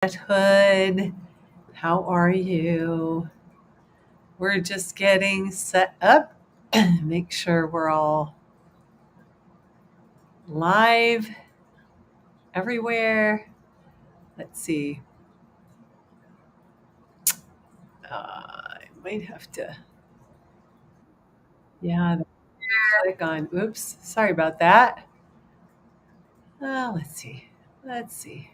Hood, how are you? We're just getting set up. Make sure we're all live everywhere. Let's see. I might have to, yeah, click on. Oops, sorry about that. Let's see. Let's see.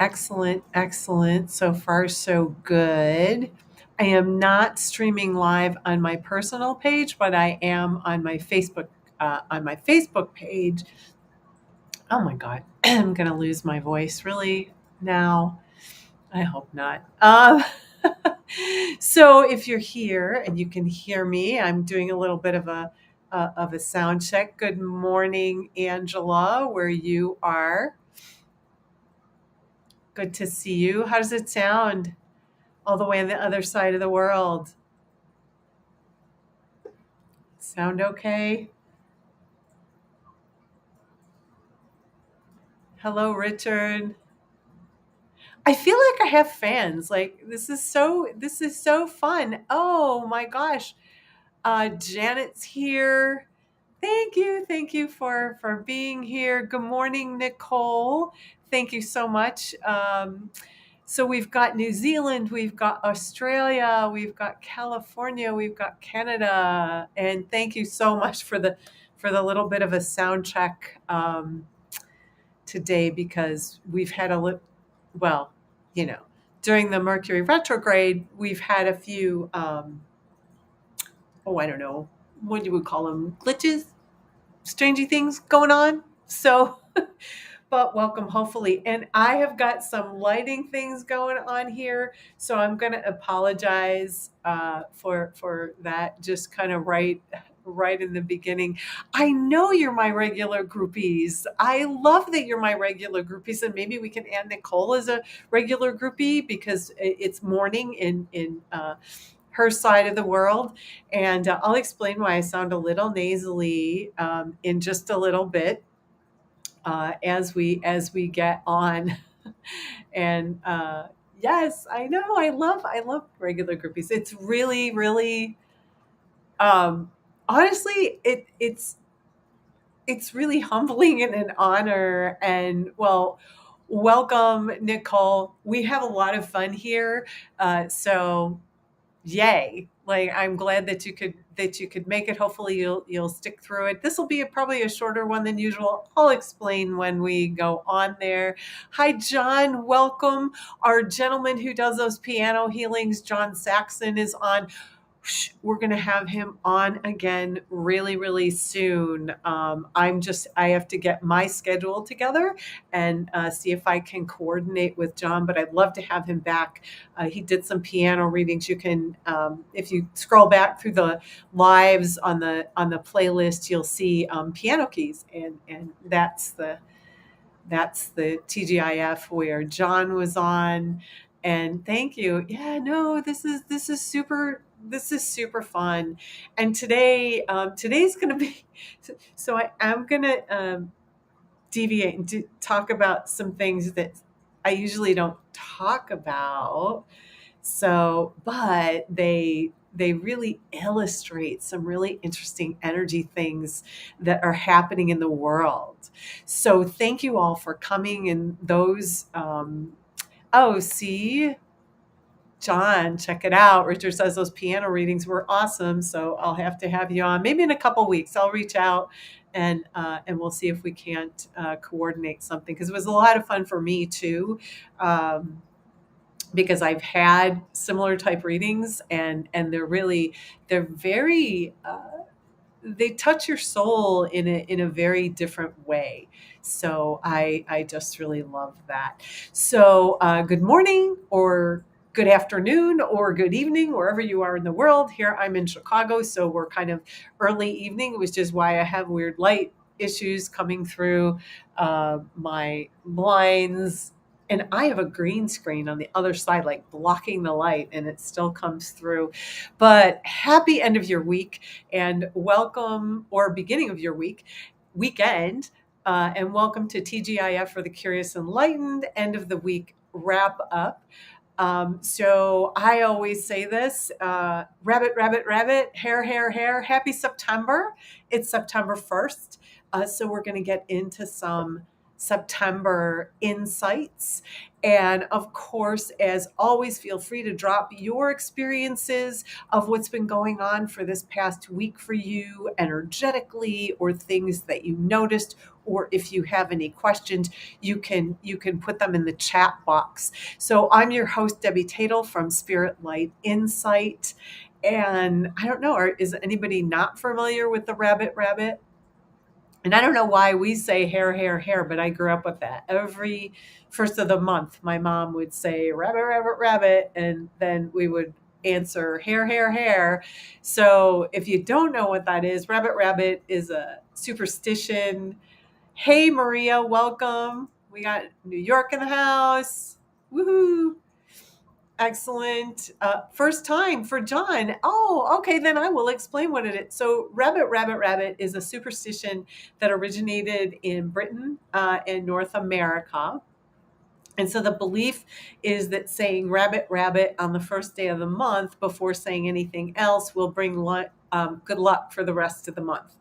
Excellent, excellent. So far, so good. I am not streaming live on my personal page, but I am on my Facebook page. Oh my God, I'm gonna lose my voice really now. I hope not. So if you're here and you can hear me, I'm doing a little bit of a sound check. Good morning, Angela, where you are. Good to see you. How does it sound? All the way on the other side of the world. Sound okay? Hello, Richard. I feel like I have fans. Like this is so fun. Oh my gosh. Janet's here. Thank you for being here. Good morning, Nicole. Thank you so much. So we've got New Zealand, we've got Australia, we've got California, we've got Canada, and thank you so much for the little bit of a sound check today because we've had well, you know, during the Mercury retrograde, we've had a few I don't know, what do we call them? Glitches, strangey things going on. So but welcome hopefully, and I have got some lighting things going on here, so I'm going to apologize for that just kind of right in the beginning. I know you're my regular groupies. I love that you're my regular groupies, and maybe we can add Nicole as a regular groupie because it's morning in her side of the world, and I'll explain why I sound a little nasally in just a little bit as we get on. And yes, I know I love regular groupies. It's really um, honestly it's really humbling and an honor. And well, welcome, Nicole. We have a lot of fun here, so yay. Like I'm glad that you could make it. Hopefully you'll stick through it. This will be probably a shorter one than usual. I'll explain when we go on there. Hi John, welcome. Our gentleman who does those piano healings, John Saxon, is on. We're going to have him on again really soon. I have to get my schedule together and see if I can coordinate with John, but I'd love to have him back. He did some piano readings. You can, if you scroll back through the lives on the playlist, you'll see piano keys, and that's the TGIF where John was on. And thank you. Yeah, no, this is super fun. And today's going to be so I am going to deviate and talk about some things that I usually don't talk about. So, but they really illustrate some really interesting energy things that are happening in the world. So, thank you all for coming. And those, oh, see, John, check it out. Richard says those piano readings were awesome. So I'll have to have you on. Maybe in a couple weeks, I'll reach out and we'll see if we can't coordinate something because it was a lot of fun for me too. Because I've had similar type readings and they're very they touch your soul in a very different way. So I just really love that. So good morning or good afternoon or good evening wherever you are in the world. Here I'm in Chicago, so we're kind of early evening, which is why I have weird light issues coming through my blinds, and I have a green screen on the other side, like blocking the light, and it still comes through. But happy end of your week and welcome, or beginning of your weekend. and welcome to TGIF for the Curious Enlightened end of the week wrap up. So I always say this, rabbit, rabbit, rabbit, hair, hair, hair, happy September. It's September 1st. So we're going to get into some September insights. And of course, as always, feel free to drop your experiences of what's been going on for this past week for you energetically, or things that you noticed, or if you have any questions, you can put them in the chat box. So I'm your host, Debbie Tatel from Spirit Light Insight. And I don't know, is anybody not familiar with the rabbit rabbit? And I don't know why we say hair, hair, hair, but I grew up with that. Every first of the month, my mom would say rabbit, rabbit, rabbit, and then we would answer hair, hair, hair. So if you don't know what that is, rabbit, rabbit is a superstition. Hey, Maria, welcome. We got New York in the house. Woohoo. Excellent. First time for John. Oh, okay. Then I will explain what it is. So, rabbit, rabbit, rabbit is a superstition that originated in Britain and North America. And so the belief is that saying rabbit, rabbit on the first day of the month before saying anything else will bring good luck for the rest of the month.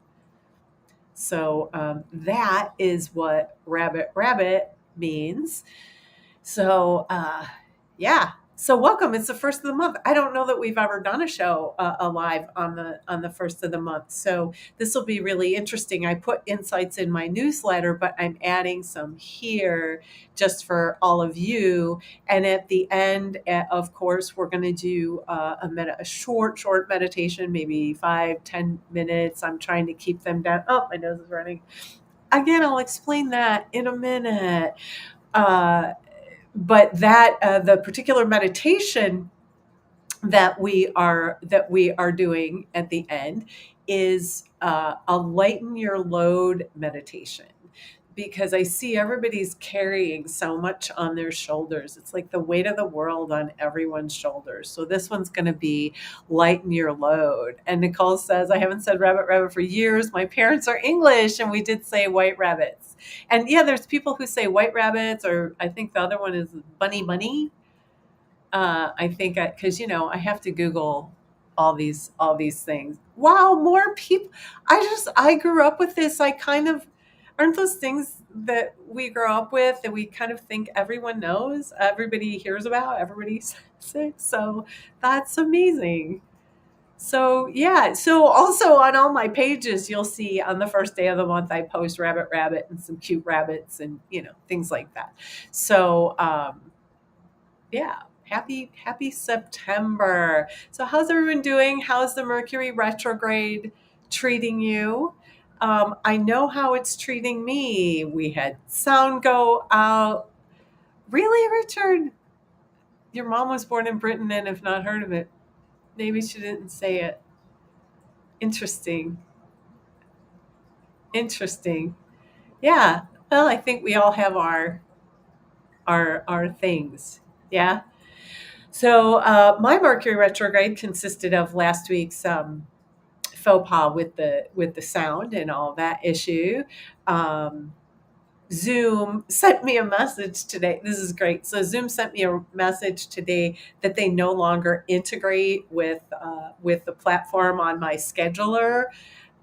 So that is what rabbit, rabbit means. So, yeah. So welcome. It's the first of the month. I don't know that we've ever done a show live on the first of the month. So this will be really interesting. I put insights in my newsletter, but I'm adding some here just for all of you. And at the end, of course, we're going to do a short meditation, maybe 5-10 minutes. I'm trying to keep them down. Oh, my nose is running. Again, I'll explain that in a minute. But that the particular meditation that we are doing at the end is a Lighten-Your-Load meditation, because I see everybody's carrying so much on their shoulders. It's like the weight of the world on everyone's shoulders. So this one's going to be Lighten Your Load. And Nicole says, I haven't said rabbit rabbit for years. My parents are English, and we did say white rabbits. And yeah, there's people who say white rabbits, or I think the other one is bunny bunny. I think because I have to Google all these things. Wow, more people. I grew up with this. I kind of aren't those things that we grow up with that we kind of think everyone knows, everybody hears about, everybody says it. So that's amazing. So yeah. So also on all my pages, you'll see on the first day of the month, I post rabbit rabbit and some cute rabbits and things like that. So yeah. Happy September. So how's everyone doing? How's the Mercury retrograde treating you? I know how it's treating me. We had sound go out. Really, Richard? Your mom was born in Britain and have not heard of it. Maybe she didn't say it. Interesting. Yeah. Well, I think we all have our things. Yeah. So my Mercury retrograde consisted of last week's faux pas with the sound and all that issue. Zoom sent me a message today. This is great. So Zoom sent me a message today that they no longer integrate with the platform on my scheduler.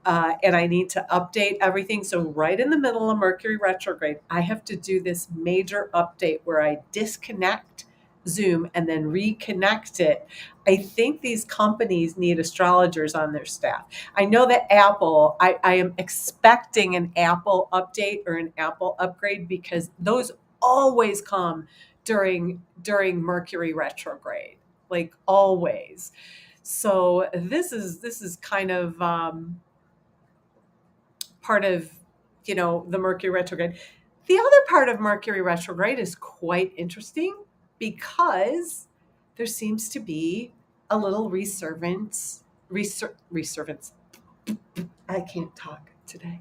And I need to update everything. So right in the middle of Mercury retrograde, I have to do this major update where I disconnect Zoom and then reconnect it. I think these companies need astrologers on their staff. I know that Apple, I am expecting an Apple update or an Apple upgrade, because those always come during Mercury retrograde, like always. So this is kind of part of the Mercury retrograde. The other part of Mercury retrograde is quite interesting, because there seems to be a little resurgence. I can't talk today.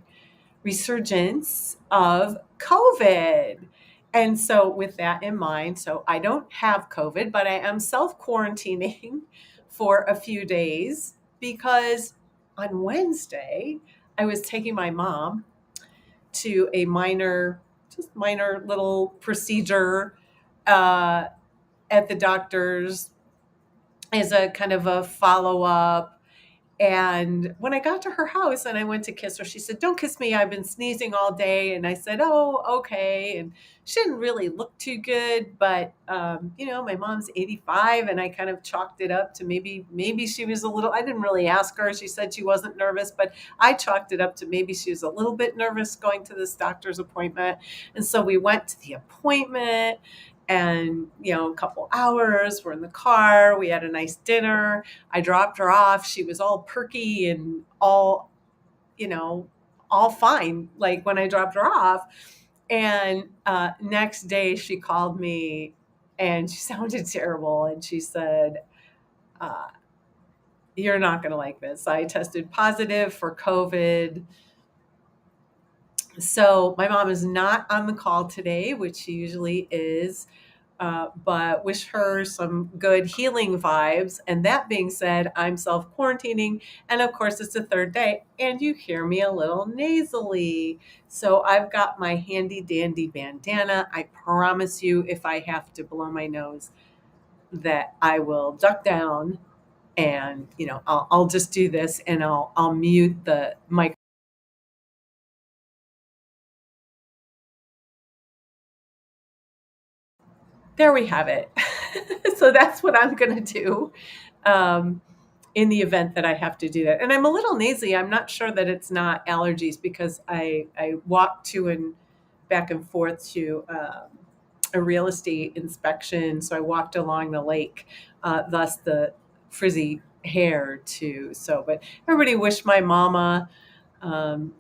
Resurgence of COVID. And so with that in mind, so I don't have COVID, but I am self-quarantining for a few days, because on Wednesday, I was taking my mom to a just minor little procedure uh, at the doctor's as a kind of a follow up. And when I got to her house and I went to kiss her, she said, "Don't kiss me. I've been sneezing all day." And I said, "Oh, okay." And she didn't really look too good, but my mom's 85, and I kind of chalked it up to maybe she was a little. I didn't really ask her. She said she wasn't nervous, but I chalked it up to maybe she was a little bit nervous going to this doctor's appointment. And so we went to the appointment. And a couple hours, we're in the car. We had a nice dinner. I dropped her off. She was all perky and all fine, like when I dropped her off. And next day she called me and she sounded terrible. And she said, uh, "You're not going to like this. I tested positive for COVID." So my mom is not on the call today, which she usually is. But wish her some good healing vibes. And that being said, I'm self quarantining. And of course, it's the third day, and you hear me a little nasally. So I've got my handy dandy bandana. I promise you, if I have to blow my nose, that I will duck down and, I'll just do this and I'll mute the mic. There we have it. So that's what I'm going to do. In the event that I have to do that. And I'm a little nasally. I'm not sure that it's not allergies because I walk to and back and forth to a real estate inspection. So I walked along the lake, thus the frizzy hair too. So, but everybody wish my mama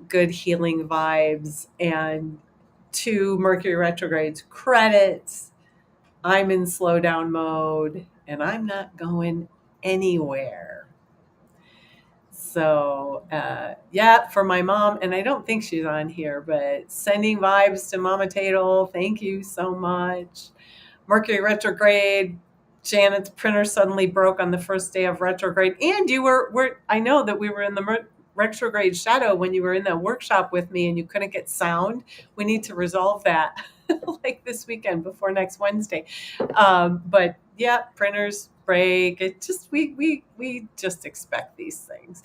good healing vibes and 2 Mercury retrogrades credits. I'm in slow down mode and I'm not going anywhere. So, yeah, for my mom, and I don't think she's on here, but sending vibes to Mama Tatel. Thank you so much. Mercury retrograde. Janet's printer suddenly broke on the first day of retrograde. And you were I know that we were in the retrograde shadow when you were in that workshop with me and you couldn't get sound. We need to resolve that like this weekend before next Wednesday. But yeah, printers break. It just we just expect these things.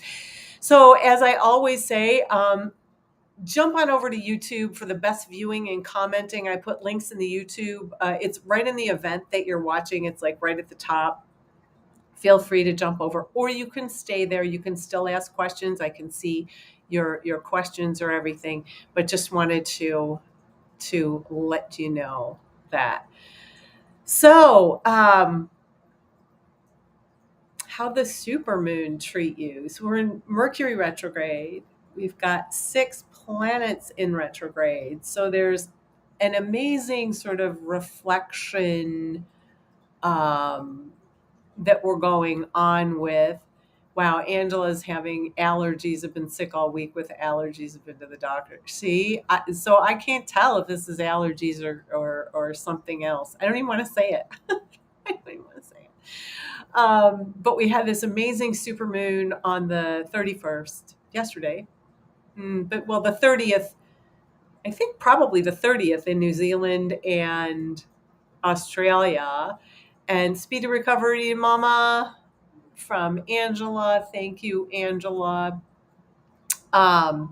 So as I always say, jump on over to YouTube for the best viewing and commenting. I put links in the YouTube. It's right in the event that you're watching. It's like right at the top. Feel free to jump over, or you can stay there. You can still ask questions. I can see your questions or everything, but just wanted to let you know that. So, how the supermoon treat you? So we're in Mercury retrograde. We've got 6 planets in retrograde. So there's an amazing sort of reflection that we're going on with. Wow, Angela's having allergies. I've been sick all week with allergies. I've been to the doctor. See, so I can't tell if this is allergies or something else. I don't even want to say it. I don't even want to say it. But we had this amazing supermoon on the 31st, yesterday. The 30th, I think probably the 30th in New Zealand and Australia. And speedy recovery, Mama, from Angela. Thank you, Angela. But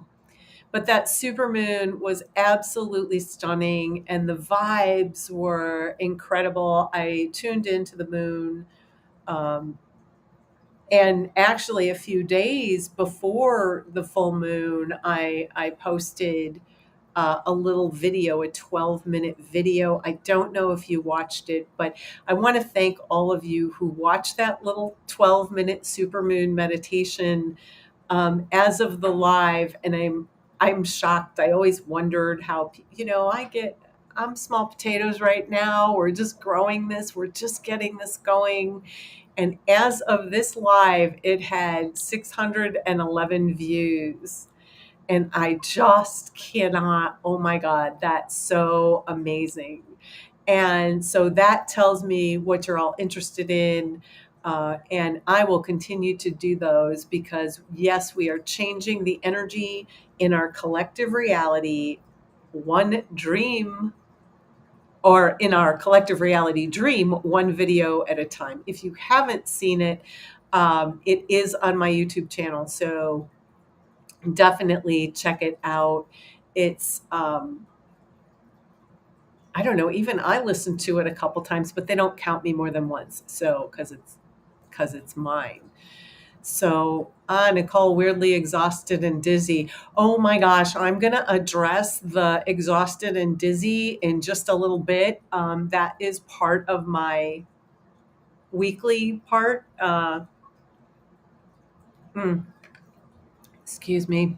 that supermoon was absolutely stunning, and the vibes were incredible. I tuned into the moon. And actually, a few days before the full moon, I posted a little video, a 12-minute video. I don't know if you watched it, but I want to thank all of you who watched that little 12-minute supermoon meditation as of the live. And I'm shocked. I always wondered how, I'm small potatoes right now. We're just growing this. We're just getting this going. And as of this live, it had 611 views. And I just cannot, oh my God, that's so amazing. And so that tells me what you're all interested in. And I will continue to do those because, yes, we are changing the energy in our collective reality one dream, or in our collective reality dream, one video at a time. If you haven't seen it, it is on my YouTube channel. So definitely check it out. It's, I don't know, even I listened to it a couple times, but they don't count me more than once. So, because it's mine. So, Nicole, weirdly exhausted and dizzy. Oh my gosh, I'm going to address the exhausted and dizzy in just a little bit. That is part of my weekly part. Hmm, excuse me.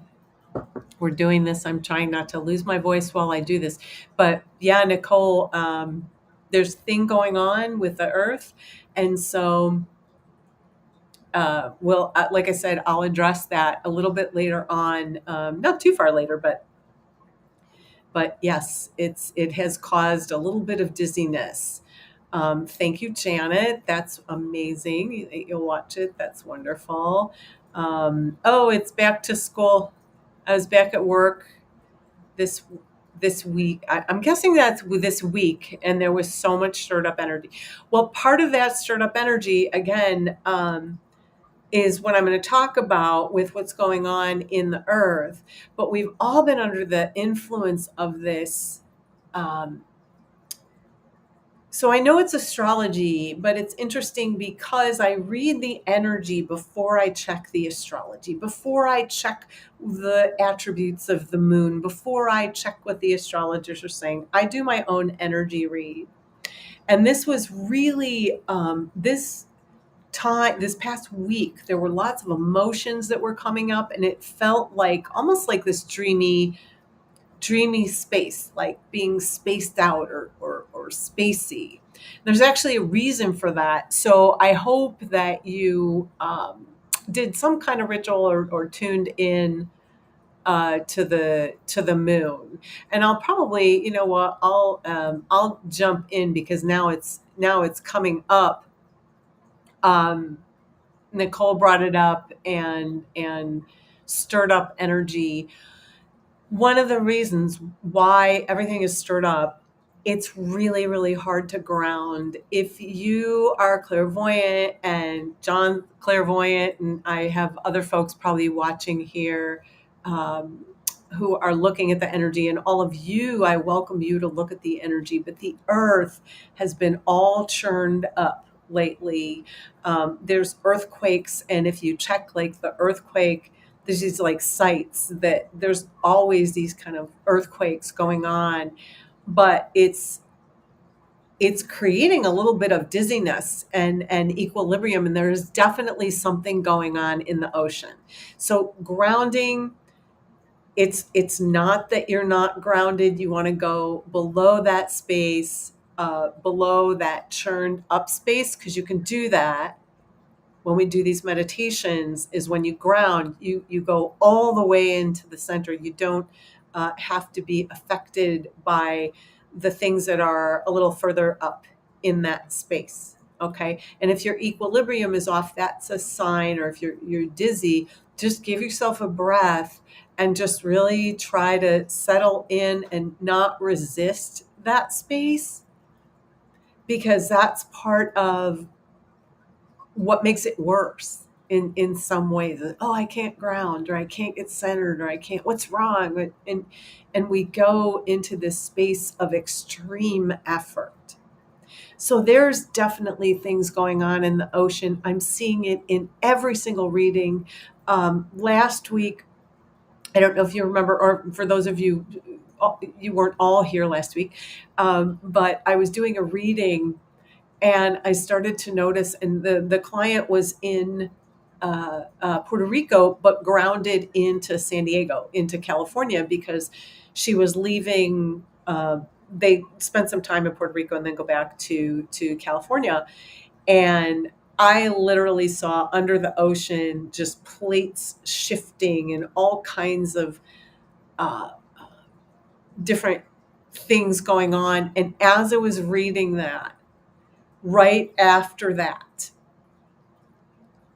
We're doing this. I'm trying not to lose my voice while I do this. But yeah, Nicole, there's a thing going on with the earth. And so, like I said, I'll address that a little bit later on, not too far later, but yes, it has caused a little bit of dizziness. Thank you, Janet. That's amazing. You'll watch it. That's wonderful. Oh, it's back to school. I was back at work this this week. I'm guessing that's with this week, and there was so much stirred up energy. Well, part of that stirred up energy again. Is what I'm going to talk about with what's going on in the earth. But we've all been under the influence of this. Um, so I know it's astrology, but it's interesting because I read the energy before I check the astrology, before I check the attributes of the moon, before I check what the astrologers are saying. I do my own energy read. And this was really this past week, there were lots of emotions that were coming up, and it felt like almost like this dreamy space, like being spaced out or spacey. There's actually a reason for that. So I hope that you did some kind of ritual or tuned in to the moon. And I'll probably, you know what, I'll jump in because now it's coming up. Nicole brought it up and stirred up energy. One of the reasons why everything is stirred up, it's really, really hard to ground. If you are clairvoyant, and John clairvoyant, and I have other folks probably watching here, um, who are looking at the energy, and all of you, I welcome you to look at the energy. But the earth has been all churned up lately. There's earthquakes, and if you check like the earthquake, there's these like sites that there's always these kind of earthquakes going on, but it's creating a little bit of dizziness and equilibrium, and there's definitely something going on in the ocean. So grounding, it's not that you're not grounded. You want to go below that space, below that churned up space, because you can do that when we do these meditations. Is when you ground, you go all the way into the center. You don't have to be affected by the things that are a little further up in that space. Okay. And if your equilibrium is off, that's a sign. Or if you're dizzy, just give yourself a breath and just really try to settle in and not resist that space, because that's part of what makes it worse in some ways. Oh, I can't ground, or I can't get centered, or I can't, what's wrong? And we go into this space of extreme effort. So there's definitely things going on in the ocean. I'm seeing it in every single reading. Last week, I don't know if you remember, or for those of you, you weren't all here last week, but I was doing a reading, and I started to notice, and the client was in Puerto Rico, but grounded into San Diego, into California, because she was leaving. They spent some time in Puerto Rico and then go back to California. And I literally saw under the ocean just plates shifting and all kinds of uh, different things going on. And as I was reading that, right after that,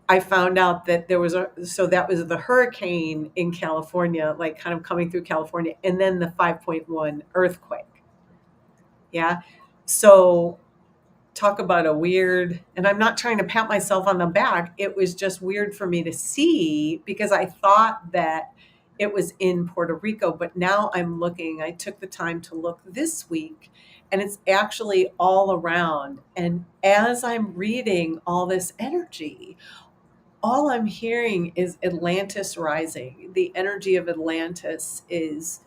I found out that there was so that was the hurricane in California, like kind of coming through California, and then the 5.1 earthquake. Yeah. So talk about a weird, and I'm not trying to pat myself on the back. It was just weird for me to see because I thought that it was in Puerto Rico, but now I took the time to look this week, and it's actually all around. And as I'm reading all this energy, all I'm hearing is Atlantis rising. The energy of Atlantis is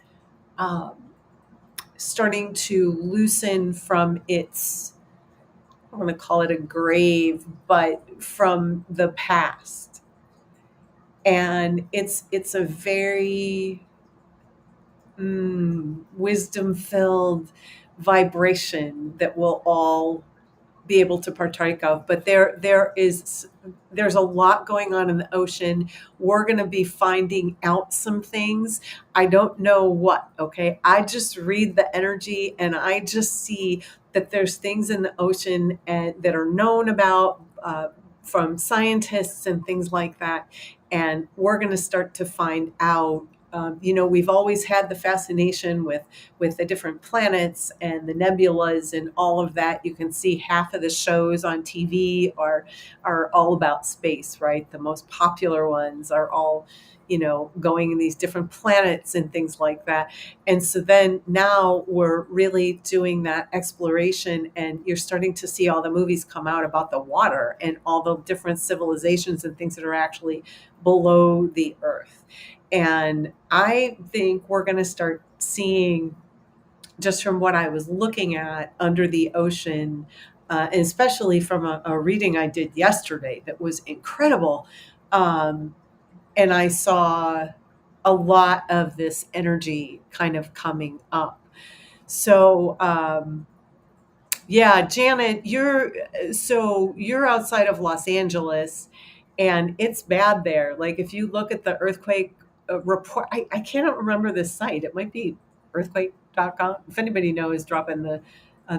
um, starting to loosen from its, I want to call it a grave, but from the past. And it's a very wisdom filled vibration that we'll all be able to partake of. But there's a lot going on in the ocean. We're going to be finding out some things. I don't know what. Okay, I just read the energy and I just see that there's things in the ocean that are known about from scientists and things like that, and we're going to start to find out. We've always had the fascination with the different planets and the nebulas and all of that. You can see half of the shows on TV are all about space, right? The most popular ones are all, going in these different planets and things like that. And so then now we're really doing that exploration, and you're starting to see all the movies come out about the water and all the different civilizations and things that are actually below the earth. And I think we're going to start seeing, just from what I was looking at under the ocean, and especially from a reading I did yesterday that was incredible. And I saw a lot of this energy kind of coming up. So, yeah, Janet, you're outside of Los Angeles, and it's bad there. Like if you look at the earthquake report, I cannot remember this site. It might be earthquake.com. If anybody knows, drop in the.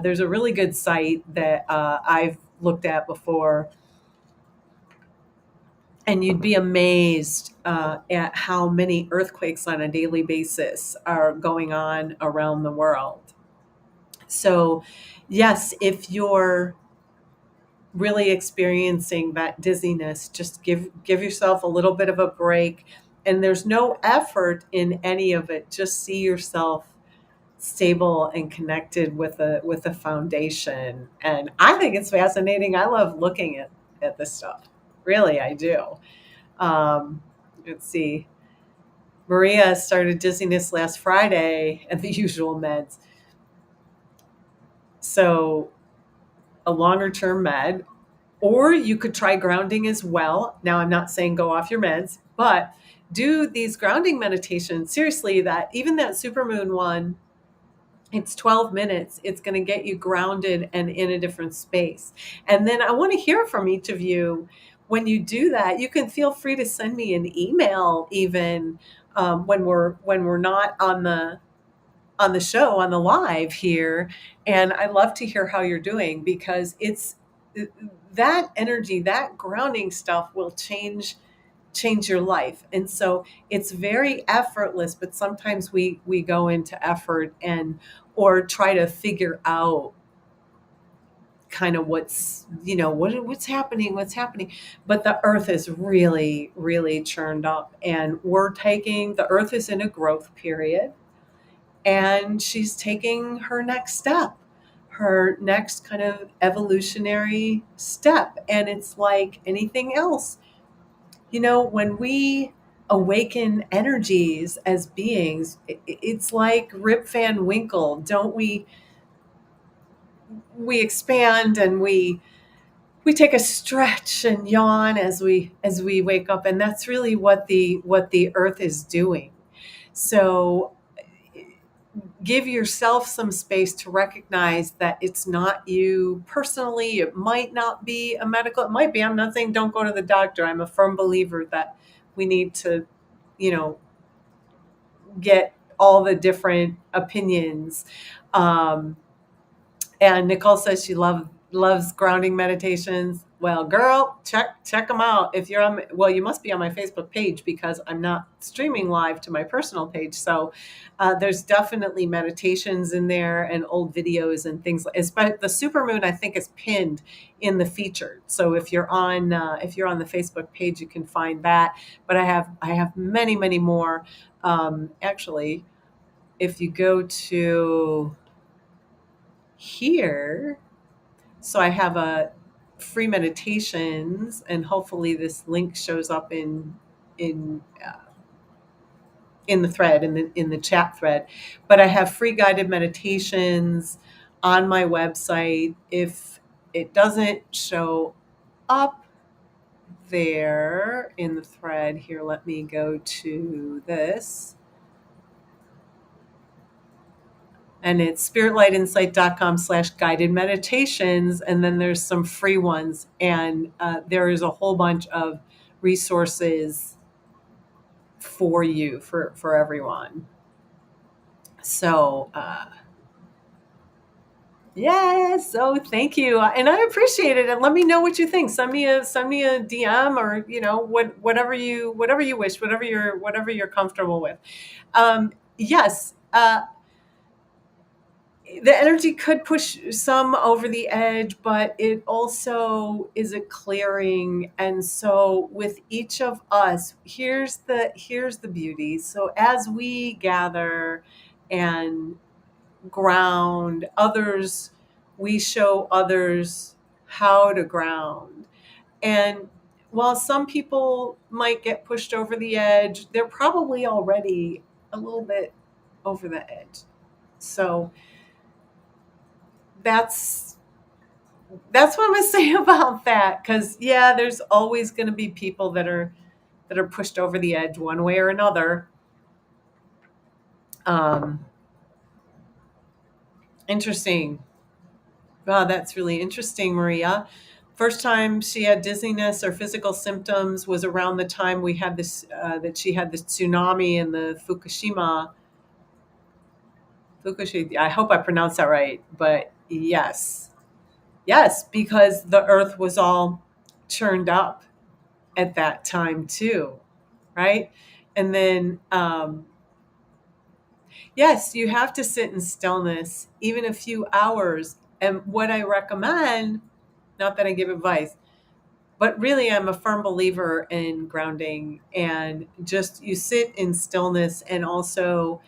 There's a really good site that I've looked at before, and you'd be amazed at how many earthquakes on a daily basis are going on around the world. So, yes, if you're really experiencing that dizziness, just give yourself a little bit of a break. And there's no effort in any of it. Just see yourself stable and connected with a foundation. And I think it's fascinating. I love looking at this stuff. Really, I do. Let's see. Maria started dizziness last Friday at the usual meds. So a longer term med, or you could try grounding as well. Now, I'm not saying go off your meds, but do these grounding meditations. Seriously, that even that supermoon one, it's 12 minutes. It's going to get you grounded and in a different space. And then I want to hear from each of you. When you do that, you can feel free to send me an email even when we're not on the show, on the live here. And I love to hear how you're doing, because it's that energy, that grounding stuff will change your life. And so it's very effortless, but sometimes we go into effort and or try to figure out kind of what's happening. But the earth is really, really churned up, and the earth is in a growth period, and she's taking her next step, her next kind of evolutionary step. And it's like anything else, when we awaken energies as beings, it's like Rip Van Winkle, don't we expand, and we take a stretch and yawn as we wake up, and that's really what the earth is doing. So give yourself some space to recognize that it's not you personally. It might not be a medical, it might be. I'm not saying don't go to the doctor. I'm a firm believer that we need to, you know, get all the different opinions. Um, and Nicole says she loves grounding meditations. Well, girl, check them out. If you're on, well, you must be on my Facebook page because I'm not streaming live to my personal page. So there's definitely meditations in there and old videos and things. But the supermoon, I think, is pinned in the featured. So if you're on the Facebook page, you can find that. But I have many more. Actually, if you go to here, so I have a free meditations, and hopefully this link shows up in in the thread, in the chat thread. But I have free guided meditations on my website. If it doesn't show up there in the thread here, let me go to this. And it's spiritlightinsight.com/guided meditations. And then there's some free ones. And there is a whole bunch of resources for you, for everyone. So, yeah, so thank you. And I appreciate it. And let me know what you think. Send me a DM, or, whatever you wish, whatever you're comfortable with. Yes. The energy could push some over the edge, but it also is a clearing. And so with each of us, here's the beauty. So as we gather and ground others, we show others how to ground. And while some people might get pushed over the edge, they're probably already a little bit over the edge. So that's what I'm gonna say about that. Because yeah, there's always going to be people that are pushed over the edge one way or another. Um, Interesting. Wow, that's really interesting, Maria. First time she had dizziness or physical symptoms was around the time we had this that she had this tsunami in the Fukushima. I hope I pronounced that right, but yes, yes, because the Earth was all churned up at that time too, right? And then, yes, you have to sit in stillness, even a few hours. And what I recommend, not that I give advice, but really I'm a firm believer in grounding, and just you sit in stillness and also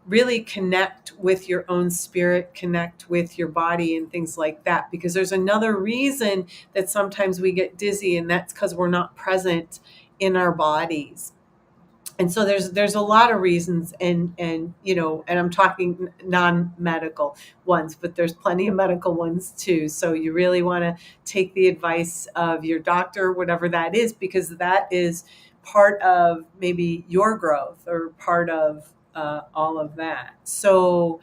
really connect with your own spirit, connect with your body and things like that. Because there's another reason that sometimes we get dizzy, and that's because we're not present in our bodies. And so there's a lot of reasons, and I'm talking non-medical ones, but there's plenty of medical ones too. So you really want to take the advice of your doctor, whatever that is, because that is part of maybe your growth, or part of all of that. So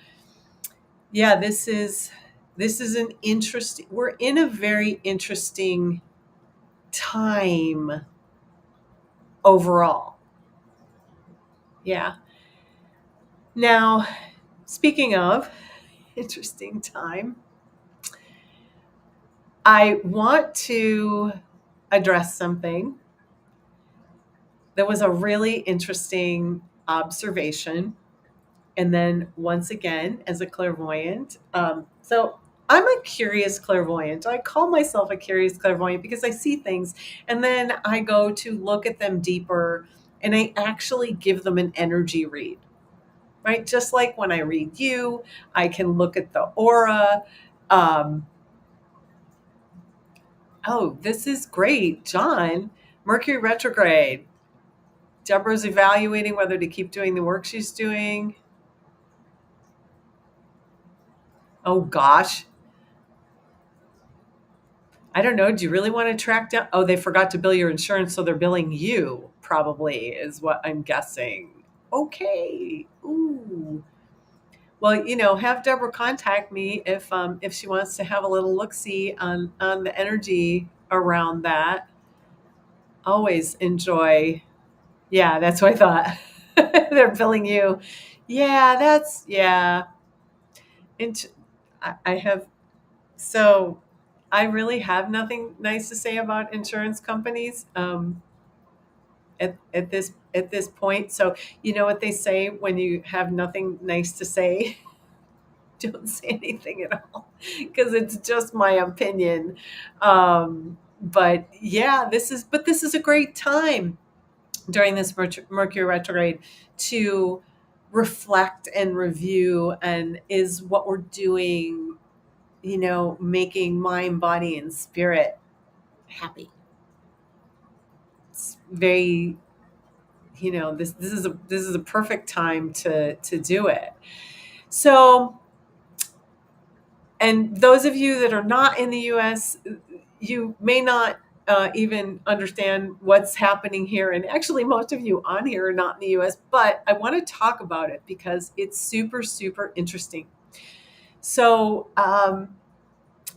yeah, this is an interesting, we're in a very interesting time overall. Yeah. Now, speaking of interesting time, I want to address something. There was a really interesting observation. And then, once again, as a clairvoyant, so I'm a curious clairvoyant. I call myself a curious clairvoyant because I see things and then I go to look at them deeper, and I actually give them an energy read, right? Just like when I read you, I can look at the aura. Um, oh, this is great, John. Mercury retrograde. Deborah's evaluating whether to keep doing the work she's doing. Oh gosh. I don't know. Do you really want to track down? Oh, they forgot to bill your insurance, so they're billing you, probably, is what I'm guessing. Okay. Ooh. Well, have Deborah contact me if she wants to have a little look see on the energy around that. Always enjoy. Yeah, that's what I thought. They're billing you. Yeah, yeah. I have, so I really have nothing nice to say about insurance companies at this point. So you know what they say when you have nothing nice to say, don't say anything at all because it's just my opinion. But yeah, this is a great time during this Mercury retrograde to reflect and review, and is what we're doing, making mind, body, and spirit happy. It's very, this is a perfect time to do it. So, and those of you that are not in the US, you may not even understand what's happening here. And actually, most of you on here are not in the US, but I want to talk about it because it's super, super interesting. So,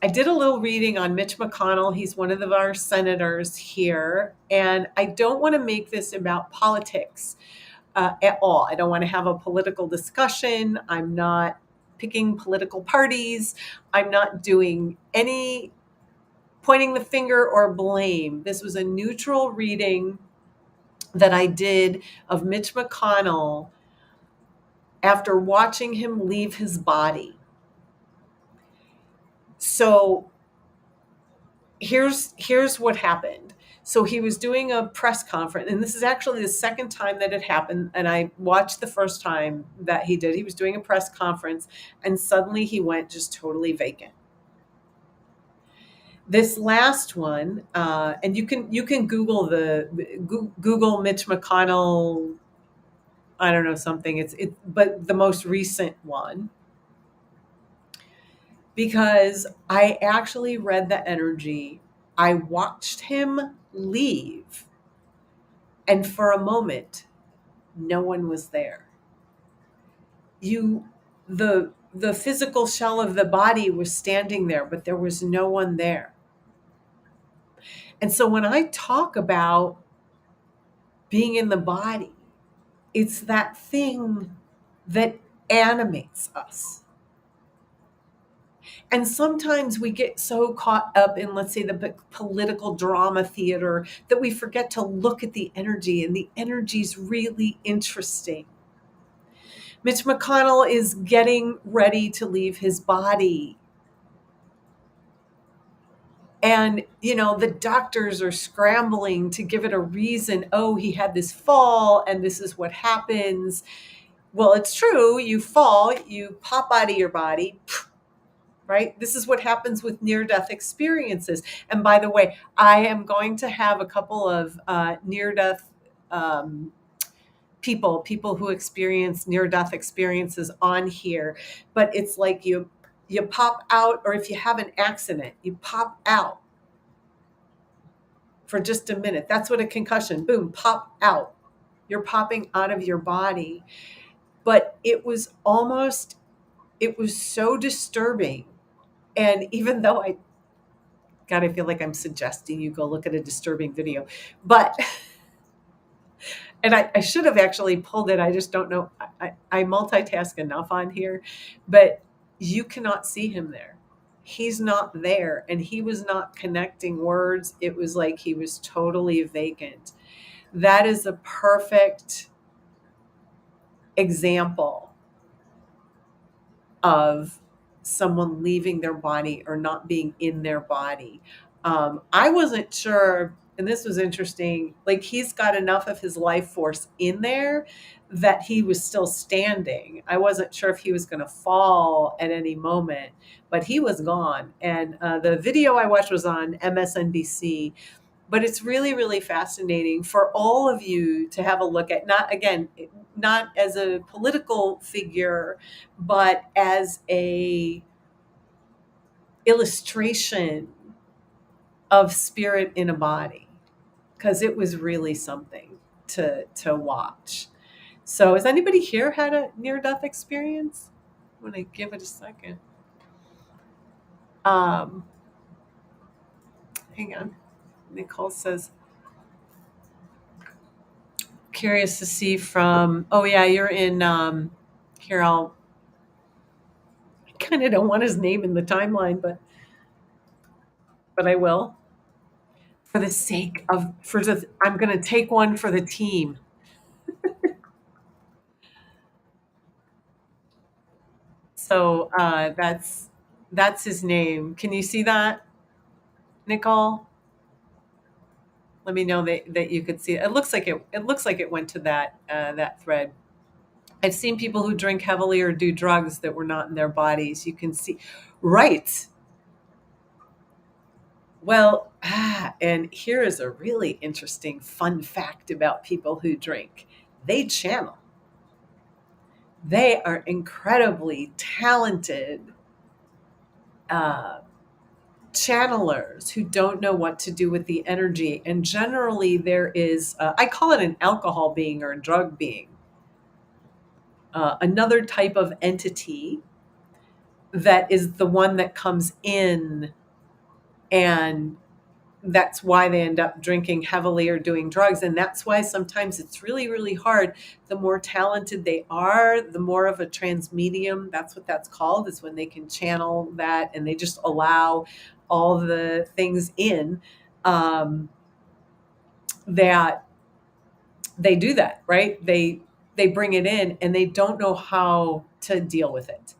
I did a little reading on Mitch McConnell. He's one of our senators here. And I don't want to make this about politics at all. I don't want to have a political discussion. I'm not picking political parties. I'm not doing any pointing the finger or blame. This was a neutral reading that I did of Mitch McConnell after watching him leave his body. So here's what happened. So he was doing a press conference, and this is actually the second time that it happened. And I watched the first time that he did. He was doing a press conference, and suddenly he went just totally vacant. This last one, and you can Google Mitch McConnell. I don't know something. But the most recent one, because I actually read the energy. I watched him leave, and for a moment, no one was there. You, the physical shell of the body was standing there, but there was no one there. And so when I talk about being in the body, it's that thing that animates us. And sometimes we get so caught up in, let's say, the political drama theater that we forget to look at the energy, and the energy is really interesting. Mitch McConnell is getting ready to leave his body. And, the doctors are scrambling to give it a reason. Oh, he had this fall, and this is what happens. Well, it's true. You fall, you pop out of your body, right? This is what happens with near-death experiences. And by the way, I am going to have a couple of near-death people who experience near-death experiences on here. But it's like you pop out, or if you have an accident, you pop out for just a minute. That's what a concussion, boom, pop out. You're popping out of your body. But it was so disturbing. And even though God, I feel like I'm suggesting you go look at a disturbing video. But, and I should have actually pulled it. I just don't know. I multitask enough on here, but you cannot see him there. He's not there, and he was not connecting words. It was like he was totally vacant. That is a perfect example of someone leaving their body or not being in their body. I wasn't sure, and this was interesting, like he's got enough of his life force in there that he was still standing. I wasn't sure if he was going to fall at any moment, but he was gone. And the video I watched was on MSNBC. But it's really, really fascinating for all of you to have a look at, not as a political figure, but as a illustration of spirit in a body, because it was really something to watch. So has anybody here had a near-death experience? I'm going to give it a second. Hang on. Nicole says, curious to see from, oh yeah, you're in, here, I kind of don't want his name in the timeline, but but I will for the sake of I'm going to take one for the team. So that's his name. Can you see that, Nicole? Let me know that you could see it. It looks like it went to that thread. I've seen people who drink heavily or do drugs that were not in their bodies. You can see, right? Well, and here is a really interesting fun fact about people who drink. They channel. They are incredibly talented uh, channelers who don't know what to do with the energy. And generally, there is, I call it an alcohol being or a drug being, another type of entity that is the one that comes in, and that's why they end up drinking heavily or doing drugs. And that's why sometimes it's really, really hard. The more talented they are, the more of a transmedium, that's what that's called, is when they can channel that and they just allow all the things in, that they do that, right? They bring it in and they don't know how to deal with it.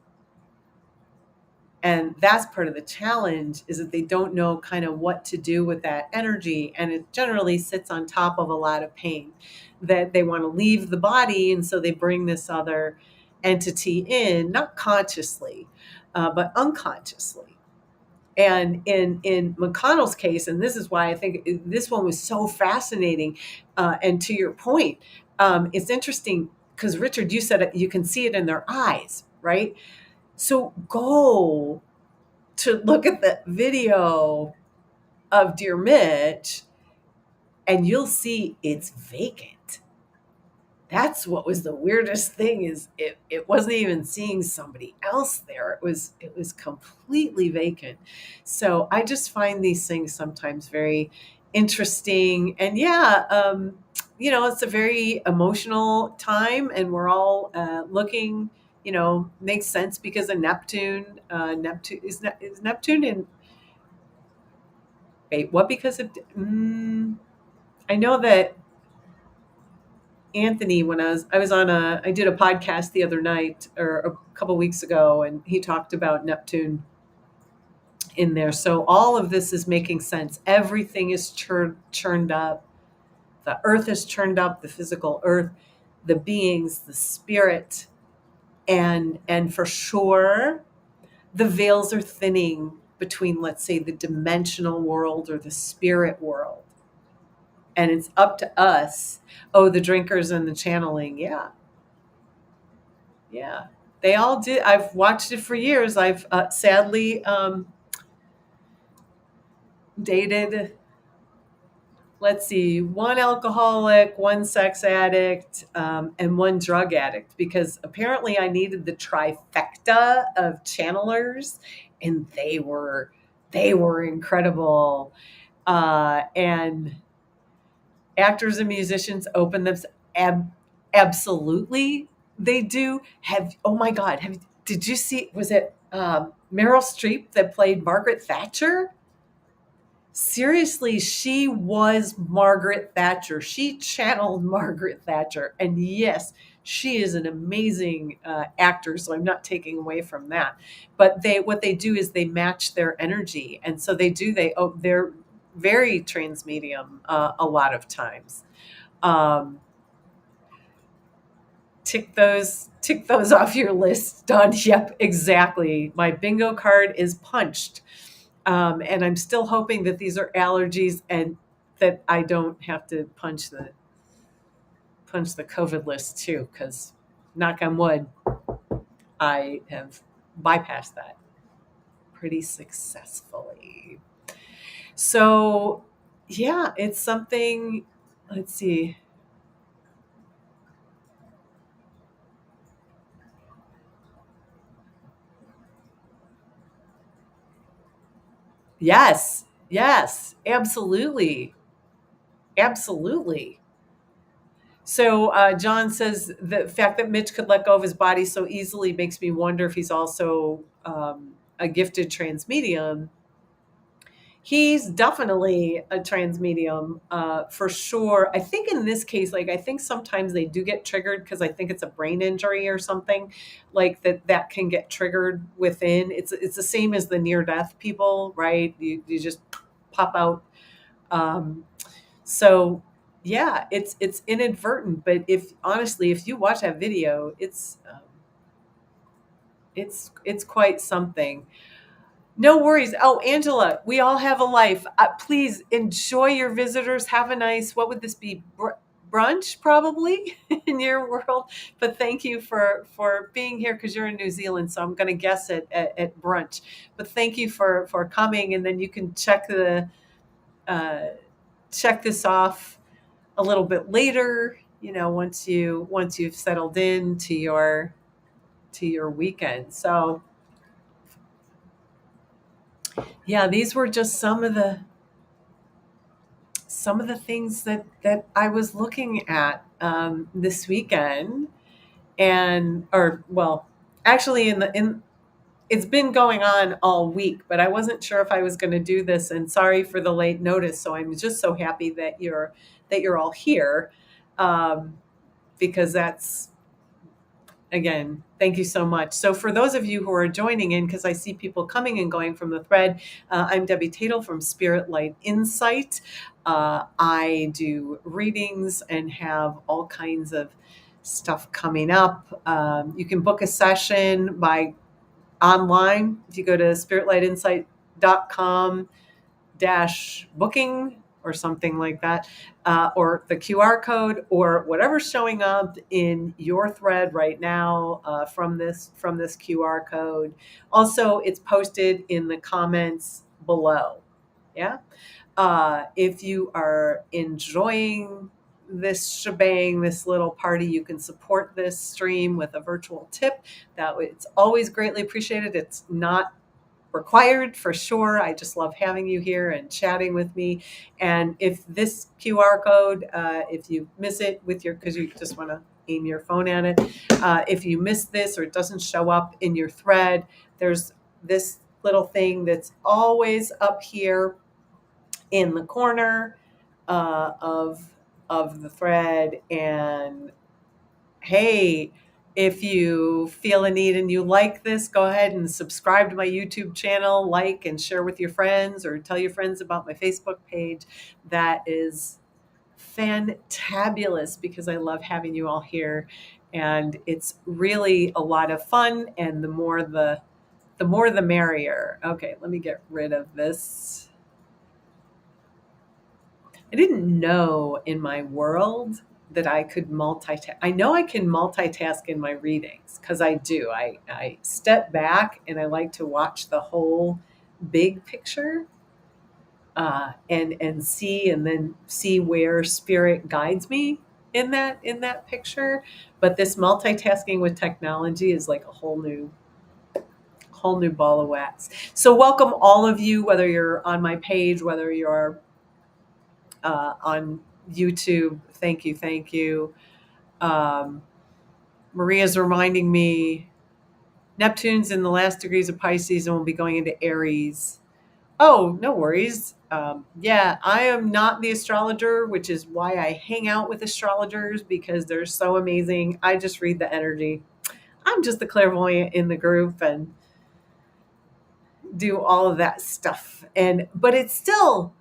And that's part of the challenge, is that they don't know kind of what to do with that energy, and it generally sits on top of a lot of pain that they want to leave the body, and so they bring this other entity in, not consciously, but unconsciously. And in McConnell's case, and this is why I think this one was so fascinating, and to your point, it's interesting because Richard, you said you can see it in their eyes, right? So go to look at the video of Dear Mitch and you'll see it's vacant. That's what was the weirdest thing, is it wasn't even seeing somebody else there. It was completely vacant. So I just find these things sometimes very interesting. And yeah, it's a very emotional time, and we're all looking. Makes sense because of Neptune. Neptune is Neptune in. Wait, what? Because of. I know that Anthony, when I was on I did a podcast the other night or a couple weeks ago, and he talked about Neptune in there. So all of this is making sense. Everything is churned up. The earth is churned up, the physical earth, the beings, the spirit, and for sure, the veils are thinning between, let's say, the dimensional world or the spirit world. And it's up to us. Oh, the drinkers and the channeling. Yeah. Yeah. They all did. I've watched it for years. I've sadly dated, let's see, one alcoholic, one sex addict, and one drug addict, because apparently I needed the trifecta of channelers, and they were incredible. And actors and musicians open them. Absolutely, they do. Oh my God, did you see? Was it Meryl Streep that played Margaret Thatcher? Seriously, she was Margaret Thatcher. She channeled Margaret Thatcher. And yes, she is an amazing actor, so I'm not taking away from that. But what they do is they match their energy. And so they're very transmedium a lot of times. Tick those off your list, Don. Yep, exactly. My bingo card is punched. And I'm still hoping that these are allergies and that I don't have to punch the COVID list too, because knock on wood, I have bypassed that pretty successfully. So yeah, it's something. Let's see. Yes, absolutely. Absolutely. So John says the fact that Mitch could let go of his body so easily makes me wonder if he's also a gifted transmedium. He's definitely a trans medium, for sure. I think in this case, like I think sometimes they do get triggered because I think it's a brain injury or something like that can get triggered within. It's the same as the near death people, right? You just pop out. Um, so yeah, it's inadvertent. But if honestly, if you watch that video, it's quite something. No worries. Oh, Angela, we all have a life. Please enjoy your visitors. Have a nice, what would this be? Brunch, probably in your world. But thank you for being here because you're in New Zealand. So I'm going to guess at brunch. But thank you for coming. And then you can uh, check this off a little bit later. Once you've settled in to your weekend. So yeah, these were just some of the things that I was looking at this weekend, and or well, actually in it's been going on all week, but I wasn't sure if I was going to do this. And sorry for the late notice. So I'm just so happy that you're all here, um, because that's again, thank you so much. So, for those of you who are joining in, because I see people coming and going from the thread, I'm Debbie Tatel from Spirit Light Insight. I do readings and have all kinds of stuff coming up. You can book a session by online if you go to spiritlightinsight.com booking or something like that, or the QR code or whatever's showing up in your thread right now, from this QR code. Also, it's posted in the comments below. Yeah. If you are enjoying this shebang, this little party, you can support this stream with a virtual tip. It's always greatly appreciated. It's not required for sure. I just love having you here and chatting with me. And if this QR code, if you miss it because you just want to aim your phone at it, if you miss this or it doesn't show up in your thread, there's this little thing that's always up here in the corner of the thread. And hey, if you feel a need and you like this, go ahead and subscribe to my YouTube channel, like and share with your friends, or tell your friends about my Facebook page. That is fantabulous because I love having you all here, and it's really a lot of fun. And the more the merrier. Okay, let me get rid of this. I didn't know in my world that I could multitask. I know I can multitask in my readings because I do. I step back and I like to watch the whole big picture, and see, and then see where spirit guides me in that picture. But this multitasking with technology is like a whole new ball of wax. So welcome all of you, whether you're on my page, whether you're on YouTube. Thank you. Thank you. Maria's reminding me Neptune's in the last degrees of Pisces and will be going into Aries. Oh, no worries. Yeah, I am not the astrologer, which is why I hang out with astrologers because they're so amazing. I just read the energy. I'm just the clairvoyant in the group and do all of that stuff. But it still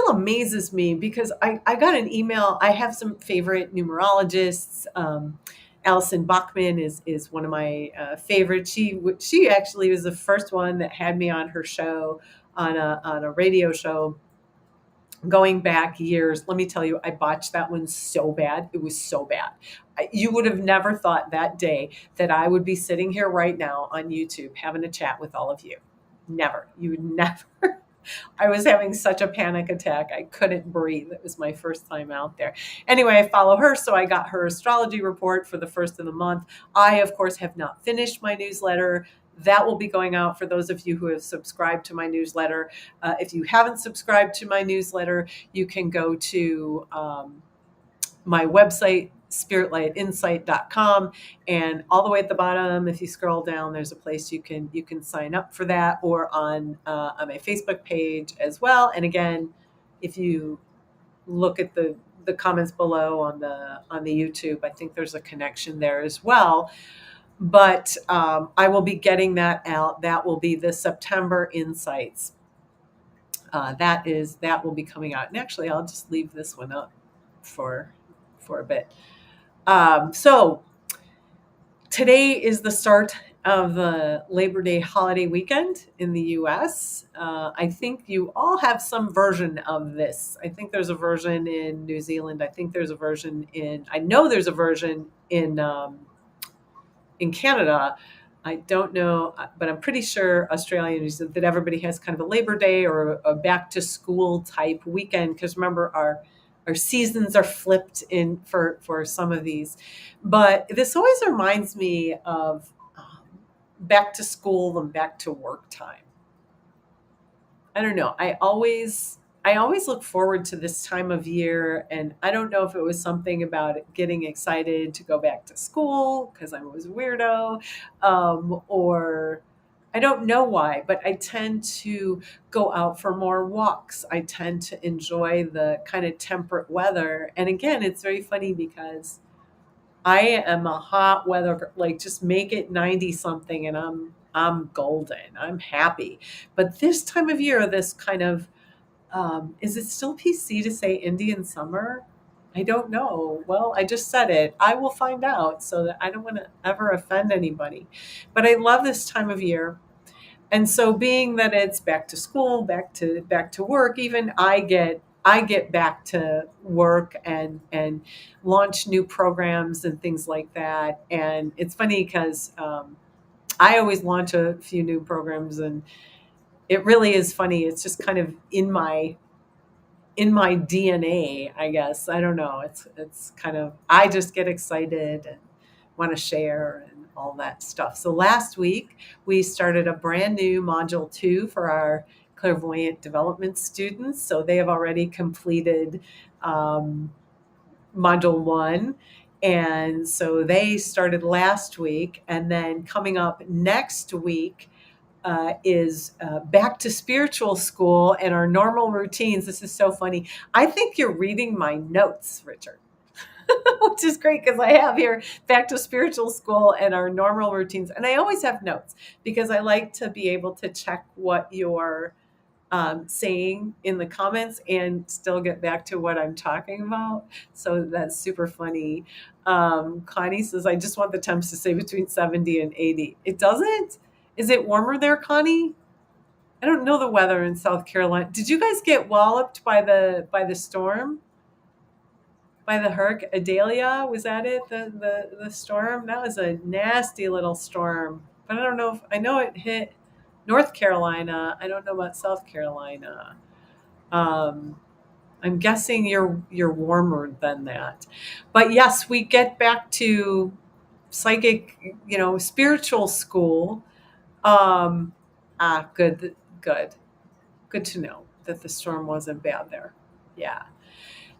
amazes me because I got an email. I have some favorite numerologists. Alison Bachman is one of my favorites. She actually was the first one that had me on her show, on a radio show going back years. Let me tell you, I botched that one so bad. It was so bad. You would have never thought that day that I would be sitting here right now on YouTube having a chat with all of you. Never. You would never. I was having such a panic attack. I couldn't breathe. It was my first time out there. Anyway, I follow her, so I got her astrology report for the first of the month. I, of course, have not finished my newsletter. That will be going out for those of you who have subscribed to my newsletter. If you haven't subscribed to my newsletter, you can go to my website, spiritlightinsight.com, and all the way at the bottom, if you scroll down, there's a place you can sign up for that, or on my Facebook page as well. And again, if you look at the comments below on the YouTube, I think there's a connection there as well. But I will be getting that out. That will be the September Insights. That will be coming out. And actually, I'll just leave this one up for a bit. So today is the start of the Labor Day holiday weekend in the U.S. I think you all have some version of this. I think there's a version in New Zealand. I think there's a version I know there's a version in Canada. I don't know, but I'm pretty sure Australia, New Zealand, that everybody has kind of a Labor Day or a back to school type weekend. Because remember, our seasons are flipped in for some of these. But this always reminds me of back to school and back to work time. I don't know. I always look forward to this time of year, and I don't know if it was something about getting excited to go back to school because I was a weirdo, or I don't know why, but I tend to go out for more walks. I tend to enjoy the kind of temperate weather. And again, it's very funny because I am a hot weather, like just make it 90 something and I'm golden. I'm happy. But this time of year, this kind of is it still PC to say Indian summer? I don't know. Well, I just said it. I will find out so that I don't want to ever offend anybody. But I love this time of year. And so being that it's back to school, back to work, even I get back to work and launch new programs and things like that. And it's funny because I always launch a few new programs, and it really is funny. It's just kind of in my DNA, I guess. I don't know. It's kind of, I just get excited and want to share and all that stuff. So last week we started a brand new module 2 for our Clairvoyant development students. So they have already completed module 1. And so they started last week, and then coming up next week is back to spiritual school and our normal routines. This is so funny. I think you're reading my notes, Richard, which is great because I have here back to spiritual school and our normal routines. And I always have notes because I like to be able to check what you're saying in the comments and still get back to what I'm talking about. So that's super funny. Connie says, I just want the temps to stay between 70 and 80. It doesn't? Is it warmer there, Connie? I don't know the weather in South Carolina. Did you guys get walloped by the storm? By the hurricane Adalia? Was that it? The storm? That was a nasty little storm. But I don't know I know it hit North Carolina. I don't know about South Carolina. I'm guessing you're warmer than that. But yes, we get back to psychic, spiritual school. Good to know that the storm wasn't bad there. Yeah.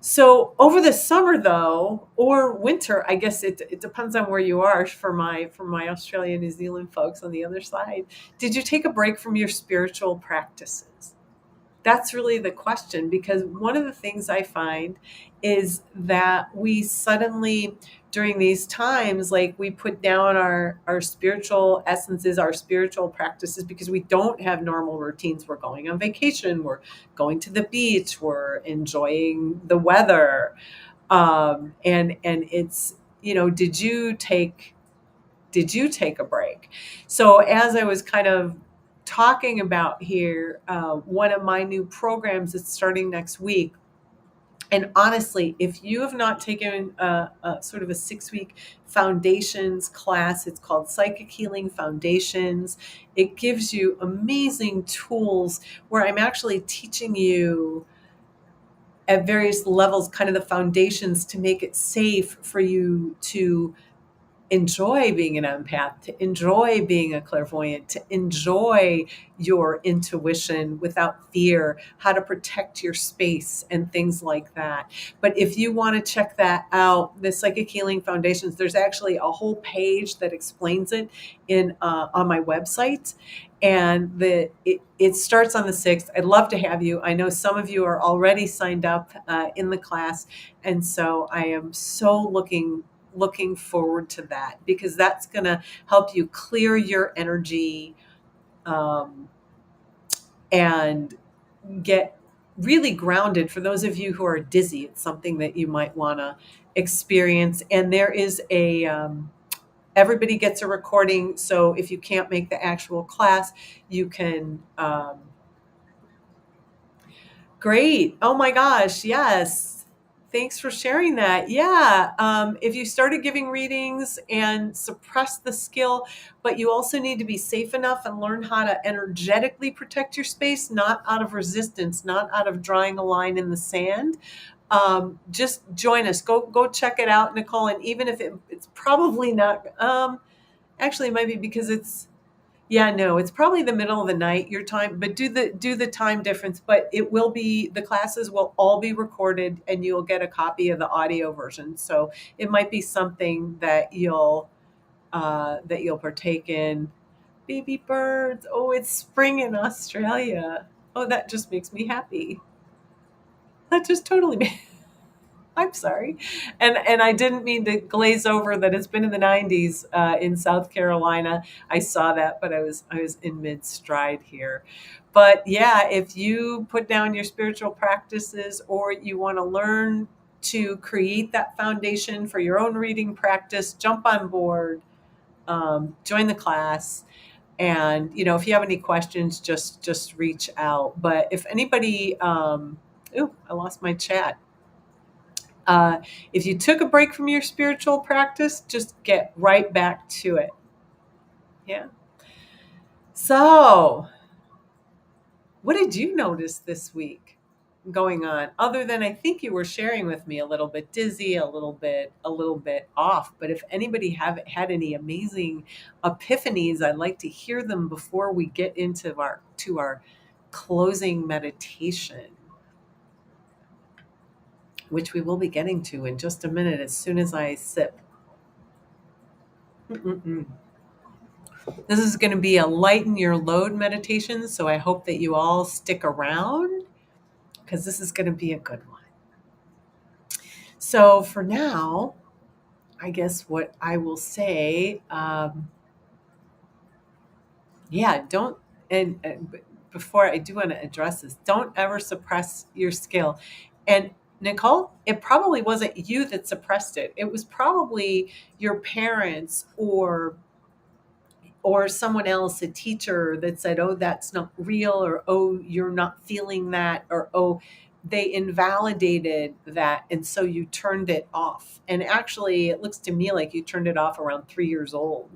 So over the summer though, or winter, I guess it depends on where you are for my Australia, New Zealand folks on the other side. Did you take a break from your spiritual practices? That's really the question, because one of the things I find is that we suddenly, during these times, like we put down our spiritual essences, our spiritual practices, because we don't have normal routines. We're going on vacation, we're going to the beach, we're enjoying the weather. And it's, did you take a break? So as I was kind of talking about here, one of my new programs that's starting next week. And honestly, if you have not taken a sort of a 6-week foundations class, it's called Psychic Healing Foundations. It gives you amazing tools where I'm actually teaching you at various levels, kind of the foundations to make it safe for you to enjoy being an empath, to enjoy being a clairvoyant, to enjoy your intuition without fear, how to protect your space and things like that. But if you want to check that out, the Psychic Healing Foundations, there's actually a whole page that explains it in on my website. And it starts on the 6th. I'd love to have you. I know some of you are already signed up in the class. And so I am so looking forward to that, because that's going to help you clear your energy, um, and get really grounded. For those of you who are dizzy, it's something that you might want to experience. And there is everybody gets a recording. So if you can't make the actual class, you can, great. Oh my gosh. Yes. Thanks for sharing that. Yeah. If you started giving readings and suppress the skill, but you also need to be safe enough and learn how to energetically protect your space, not out of resistance, not out of drawing a line in the sand. Just join us. Go check it out, Nicole. And even if it's probably not, actually, it might be because yeah, no, it's probably the middle of the night, your time, but do the time difference. But the classes will all be recorded, and you'll get a copy of the audio version. So it might be something that you'll partake in. Baby birds. Oh, it's spring in Australia. Oh, that just makes me happy. That just totally I'm sorry. And I didn't mean to glaze over that it's been in the 90s in South Carolina. I saw that, but I was in mid stride here. But yeah, if you put down your spiritual practices, or you want to learn to create that foundation for your own reading practice, jump on board, join the class. And if you have any questions, just reach out. But if anybody, I lost my chat. If you took a break from your spiritual practice, just get right back to it. Yeah. So, what did you notice this week going on? Other than, I think you were sharing with me, a little bit dizzy, a little bit off. But if anybody have had any amazing epiphanies, I'd like to hear them before we get into our closing meditation, which we will be getting to in just a minute as soon as I sip. Mm-mm-mm. This is going to be a lighten your load meditation. So I hope that you all stick around, because this is going to be a good one. So for now, I guess what I will say, don't, and before I do want to address this, don't ever suppress your skill. And Nicole, it probably wasn't you that suppressed it. It was probably your parents, or someone else, a teacher, that said, oh, that's not real, or oh, you're not feeling that, or oh, they invalidated that. And so you turned it off. And actually, it looks to me like you turned it off around 3 years old,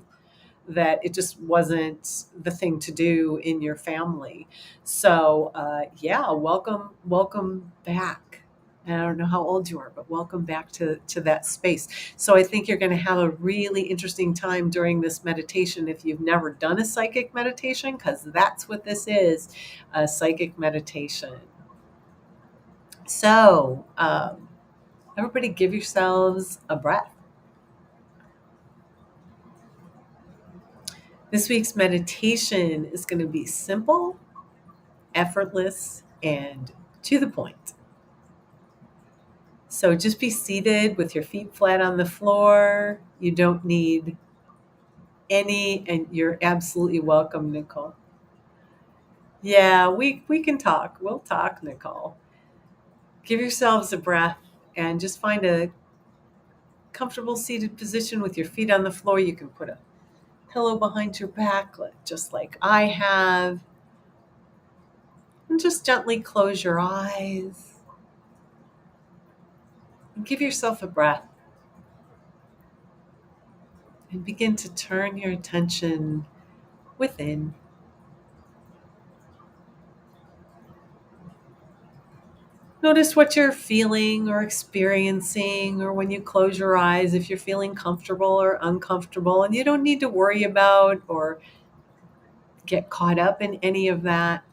that it just wasn't the thing to do in your family. So, yeah, welcome back. And I don't know how old you are, but welcome back to that space. So I think you're going to have a really interesting time during this meditation if you've never done a psychic meditation, because that's what this is, a psychic meditation. So, everybody give yourselves a breath. This week's meditation is going to be simple, effortless, and to the point. So just be seated with your feet flat on the floor. You don't need any, and you're absolutely welcome, Nicole. Yeah, we can talk. We'll talk, Nicole. Give yourselves a breath and just find a comfortable seated position with your feet on the floor. You can put a pillow behind your back, just like I have. And just gently close your eyes and give yourself a breath. And begin to turn your attention within. Notice what you're feeling or experiencing, or when you close your eyes, if you're feeling comfortable or uncomfortable. And you don't need to worry about or get caught up in any of that.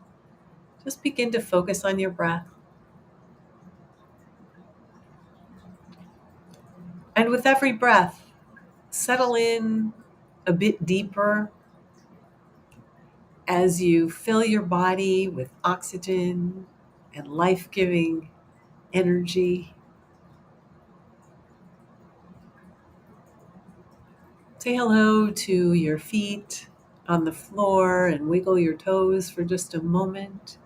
Just begin to focus on your breath. And with every breath, settle in a bit deeper as you fill your body with oxygen and life giving energy. Say hello to your feet on the floor and wiggle your toes for just a moment.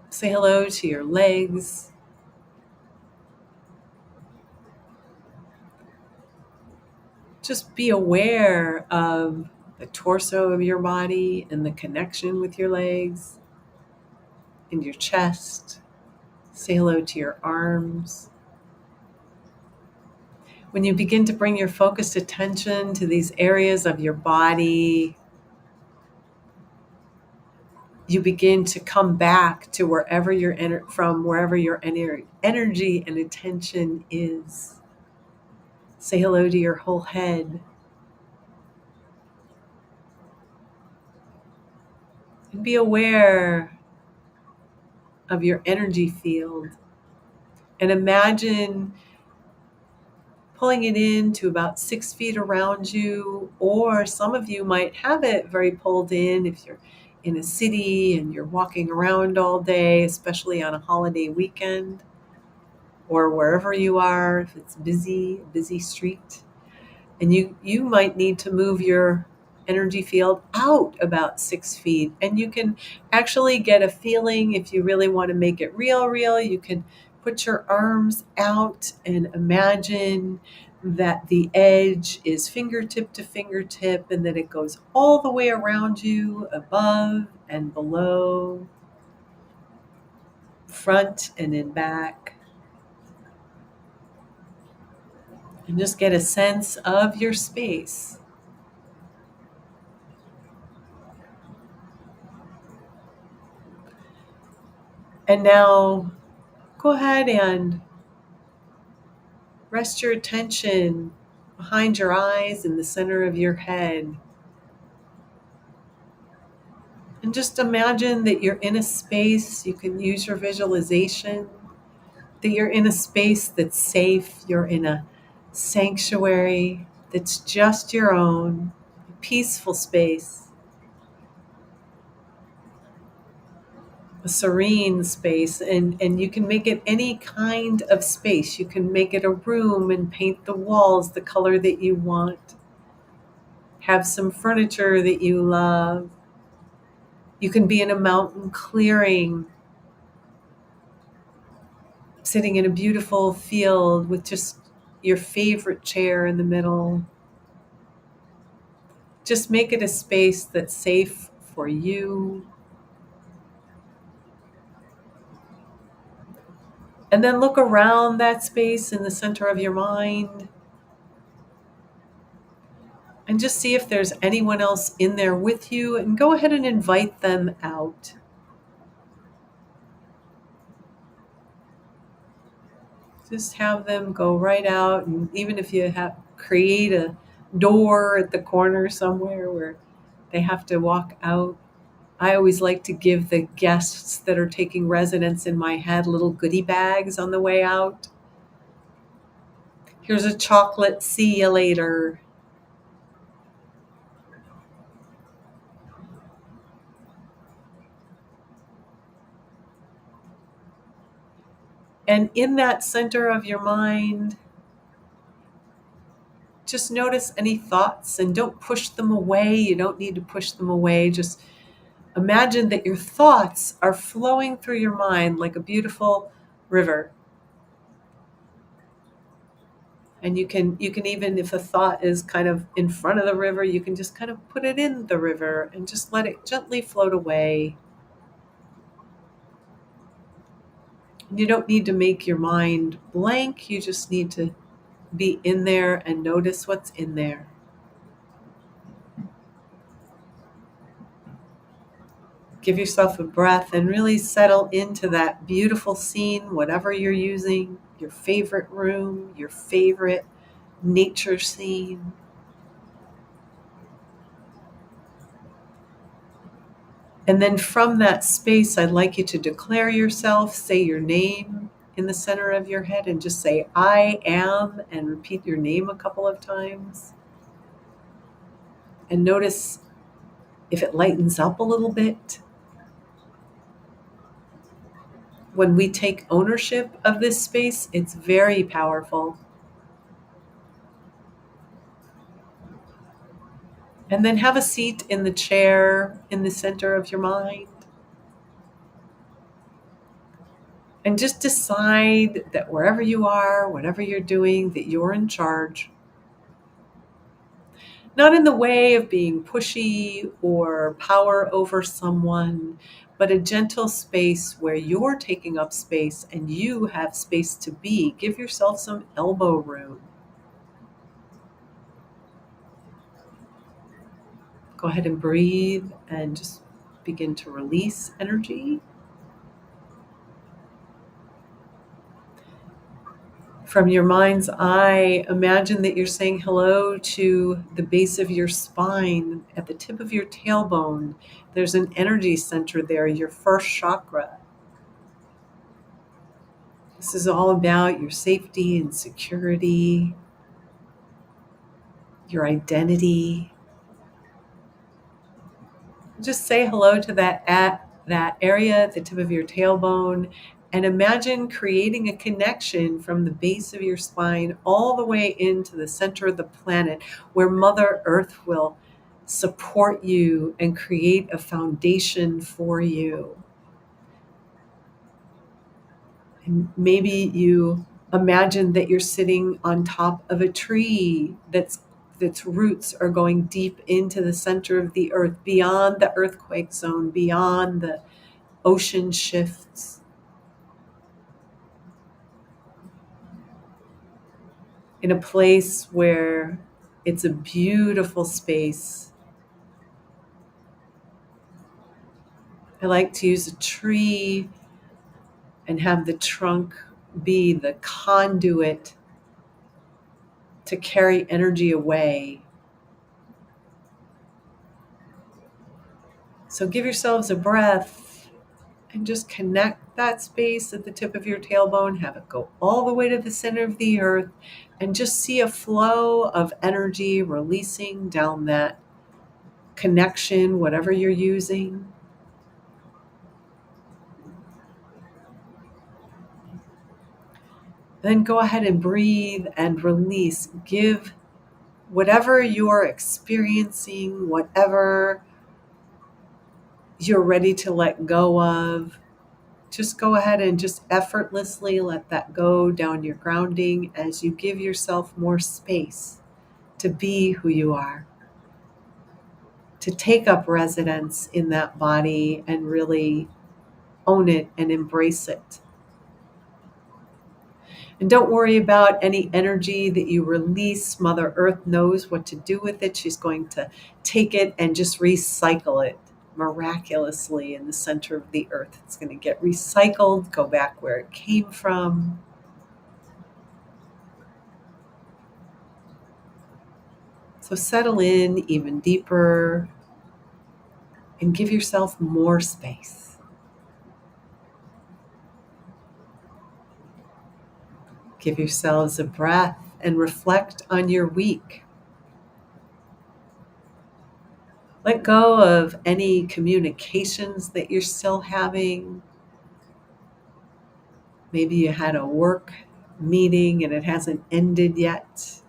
Say hello to your legs. Just be aware of the torso of your body and the connection with your legs and your chest. Say hello to your arms. When you begin to bring your focused attention to these areas of your body, you begin to come back to wherever wherever your energy and attention is. Say hello to your whole head. And be aware of your energy field. And imagine pulling it in to about 6 feet around you, or some of you might have it very pulled in if you're in a city and you're walking around all day, especially on a holiday weekend, or wherever you are, if it's a busy street. And you might need to move your energy field out about 6 feet. And you can actually get a feeling, if you really want to make it real, you can put your arms out and imagine that the edge is fingertip to fingertip and that it goes all the way around you, above and below, front and in back. And just get a sense of your space. And now go ahead and rest your attention behind your eyes in the center of your head. And just imagine that you're in a space, you can use your visualization, that you're in a space that's safe, you're in a sanctuary that's just your own, a peaceful space, a serene space, and you can make it any kind of space. You can make it a room and paint the walls the color that you want. Have some furniture that you love. You can be in a mountain clearing, sitting in a beautiful field with just your favorite chair in the middle. Just make it a space that's safe for you. And then look around that space in the center of your mind and just see if there's anyone else in there with you, and go ahead and invite them out. Just have them go right out, and even if you create a door at the corner somewhere where they have to walk out. I always like to give the guests that are taking residence in my head little goodie bags on the way out. Here's a chocolate, see you later. And in that center of your mind, just notice any thoughts and don't push them away. You don't need to push them away. Just imagine that your thoughts are flowing through your mind like a beautiful river. And you can even, if a thought is kind of in front of the river, you can just kind of put it in the river and just let it gently float away. You don't need to make your mind blank. You just need to be in there and notice what's in there. Give yourself a breath and really settle into that beautiful scene, whatever you're using, your favorite room, your favorite nature scene. And then from that space, I'd like you to declare yourself, say your name in the center of your head, and just say, I am, and repeat your name a couple of times. And notice if it lightens up a little bit. When we take ownership of this space, it's very powerful. And then have a seat in the chair in the center of your mind. And just decide that wherever you are, whatever you're doing, that you're in charge. Not in the way of being pushy or power over someone, but a gentle space where you're taking up space and you have space to be. Give yourself some elbow room. Go ahead and breathe and just begin to release energy. From your mind's eye, imagine that you're saying hello to the base of your spine, at the tip of your tailbone. There's an energy center there, your first chakra. This is all about your safety and security, your identity. Just say hello to that area at the tip of your tailbone, and imagine creating a connection from the base of your spine all the way into the center of the planet, where Mother Earth will support you and create a foundation for you. And maybe you imagine that you're sitting on top of a tree that's roots are going deep into the center of the earth, beyond the earthquake zone, beyond the ocean shifts. In a place where it's a beautiful space. I like to use a tree and have the trunk be the conduit to carry energy away. So give yourselves a breath and just connect that space at the tip of your tailbone. Have it go all the way to the center of the earth, and just see a flow of energy releasing down that connection, whatever you're using. Then go ahead and breathe and release. Give whatever you're experiencing, whatever you're ready to let go of, just go ahead and just effortlessly let that go down your grounding as you give yourself more space to be who you are, to take up residence in that body and really own it and embrace it. And don't worry about any energy that you release. Mother Earth knows what to do with it. She's going to take it and just recycle it miraculously in the center of the earth. It's going to get recycled, go back where it came from. So settle in even deeper and give yourself more space. Give yourselves a breath and reflect on your week. Let go of any communications that you're still having. Maybe you had a work meeting and it hasn't ended yet.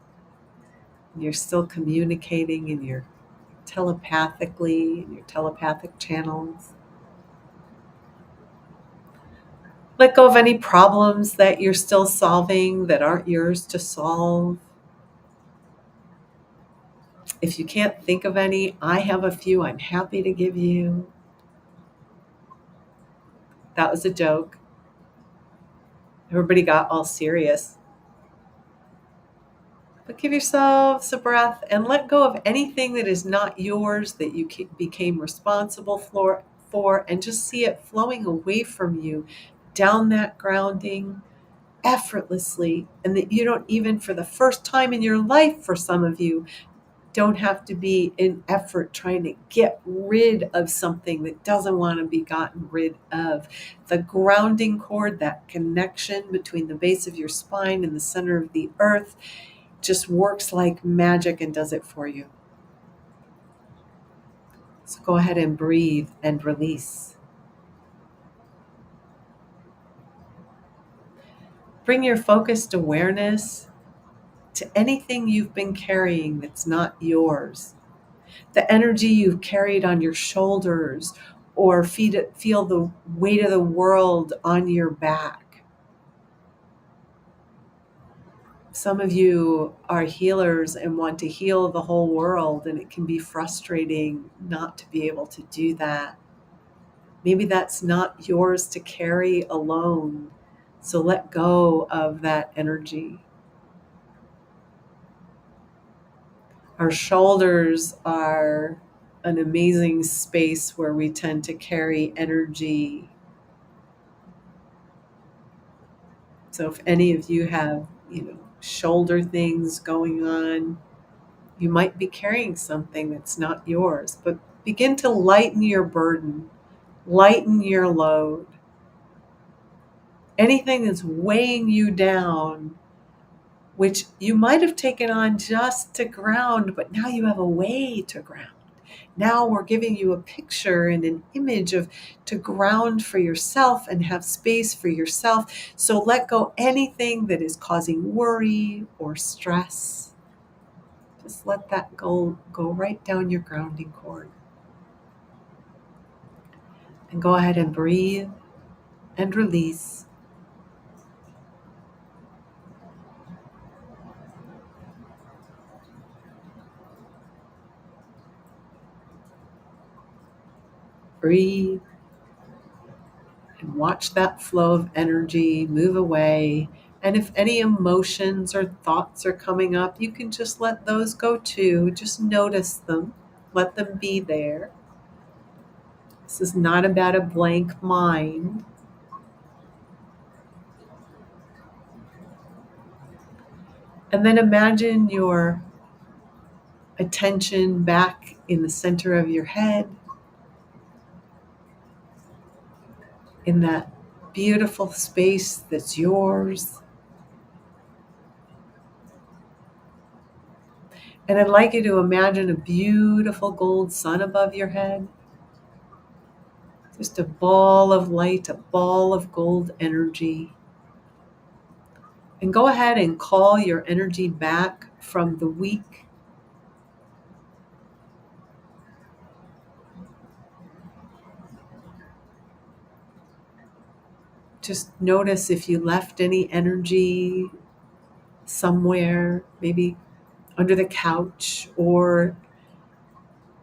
You're still communicating in your telepathic channels. Let go of any problems that you're still solving that aren't yours to solve. If you can't think of any, I have a few I'm happy to give you. That was a joke. Everybody got all serious. But give yourselves a breath and let go of anything that is not yours, that you became responsible for, before, and just see it flowing away from you down that grounding effortlessly. And that you don't even, for the first time in your life, for some of you, don't have to be in effort trying to get rid of something that doesn't want to be gotten rid of. The grounding cord, that connection between the base of your spine and the center of the earth, just works like magic and does it for you. So go ahead and breathe and release. Bring your focused awareness to anything you've been carrying that's not yours. The energy you've carried on your shoulders, or feel the weight of the world on your back. Some of you are healers and want to heal the whole world, and it can be frustrating not to be able to do that. Maybe that's not yours to carry alone. So let go of that energy. Our shoulders are an amazing space where we tend to carry energy. So if any of you have, shoulder things going on, you might be carrying something that's not yours, but begin to lighten your burden, lighten your load. Anything that's weighing you down, which you might have taken on just to ground, but now you have a way to ground. Now we're giving you a picture and an image of to ground for yourself and have space for yourself. So let go anything that is causing worry or stress. Just let that go right down your grounding cord. And go ahead and breathe and release. Breathe and watch that flow of energy move away. And if any emotions or thoughts are coming up, you can just let those go too. Just notice them. Let them be there. This is not about a blank mind. And then imagine your attention back in the center of your head, in that beautiful space that's yours. And I'd like you to imagine a beautiful gold sun above your head. Just a ball of light, a ball of gold energy. And go ahead and call your energy back from the week. Just notice if you left any energy somewhere, maybe under the couch or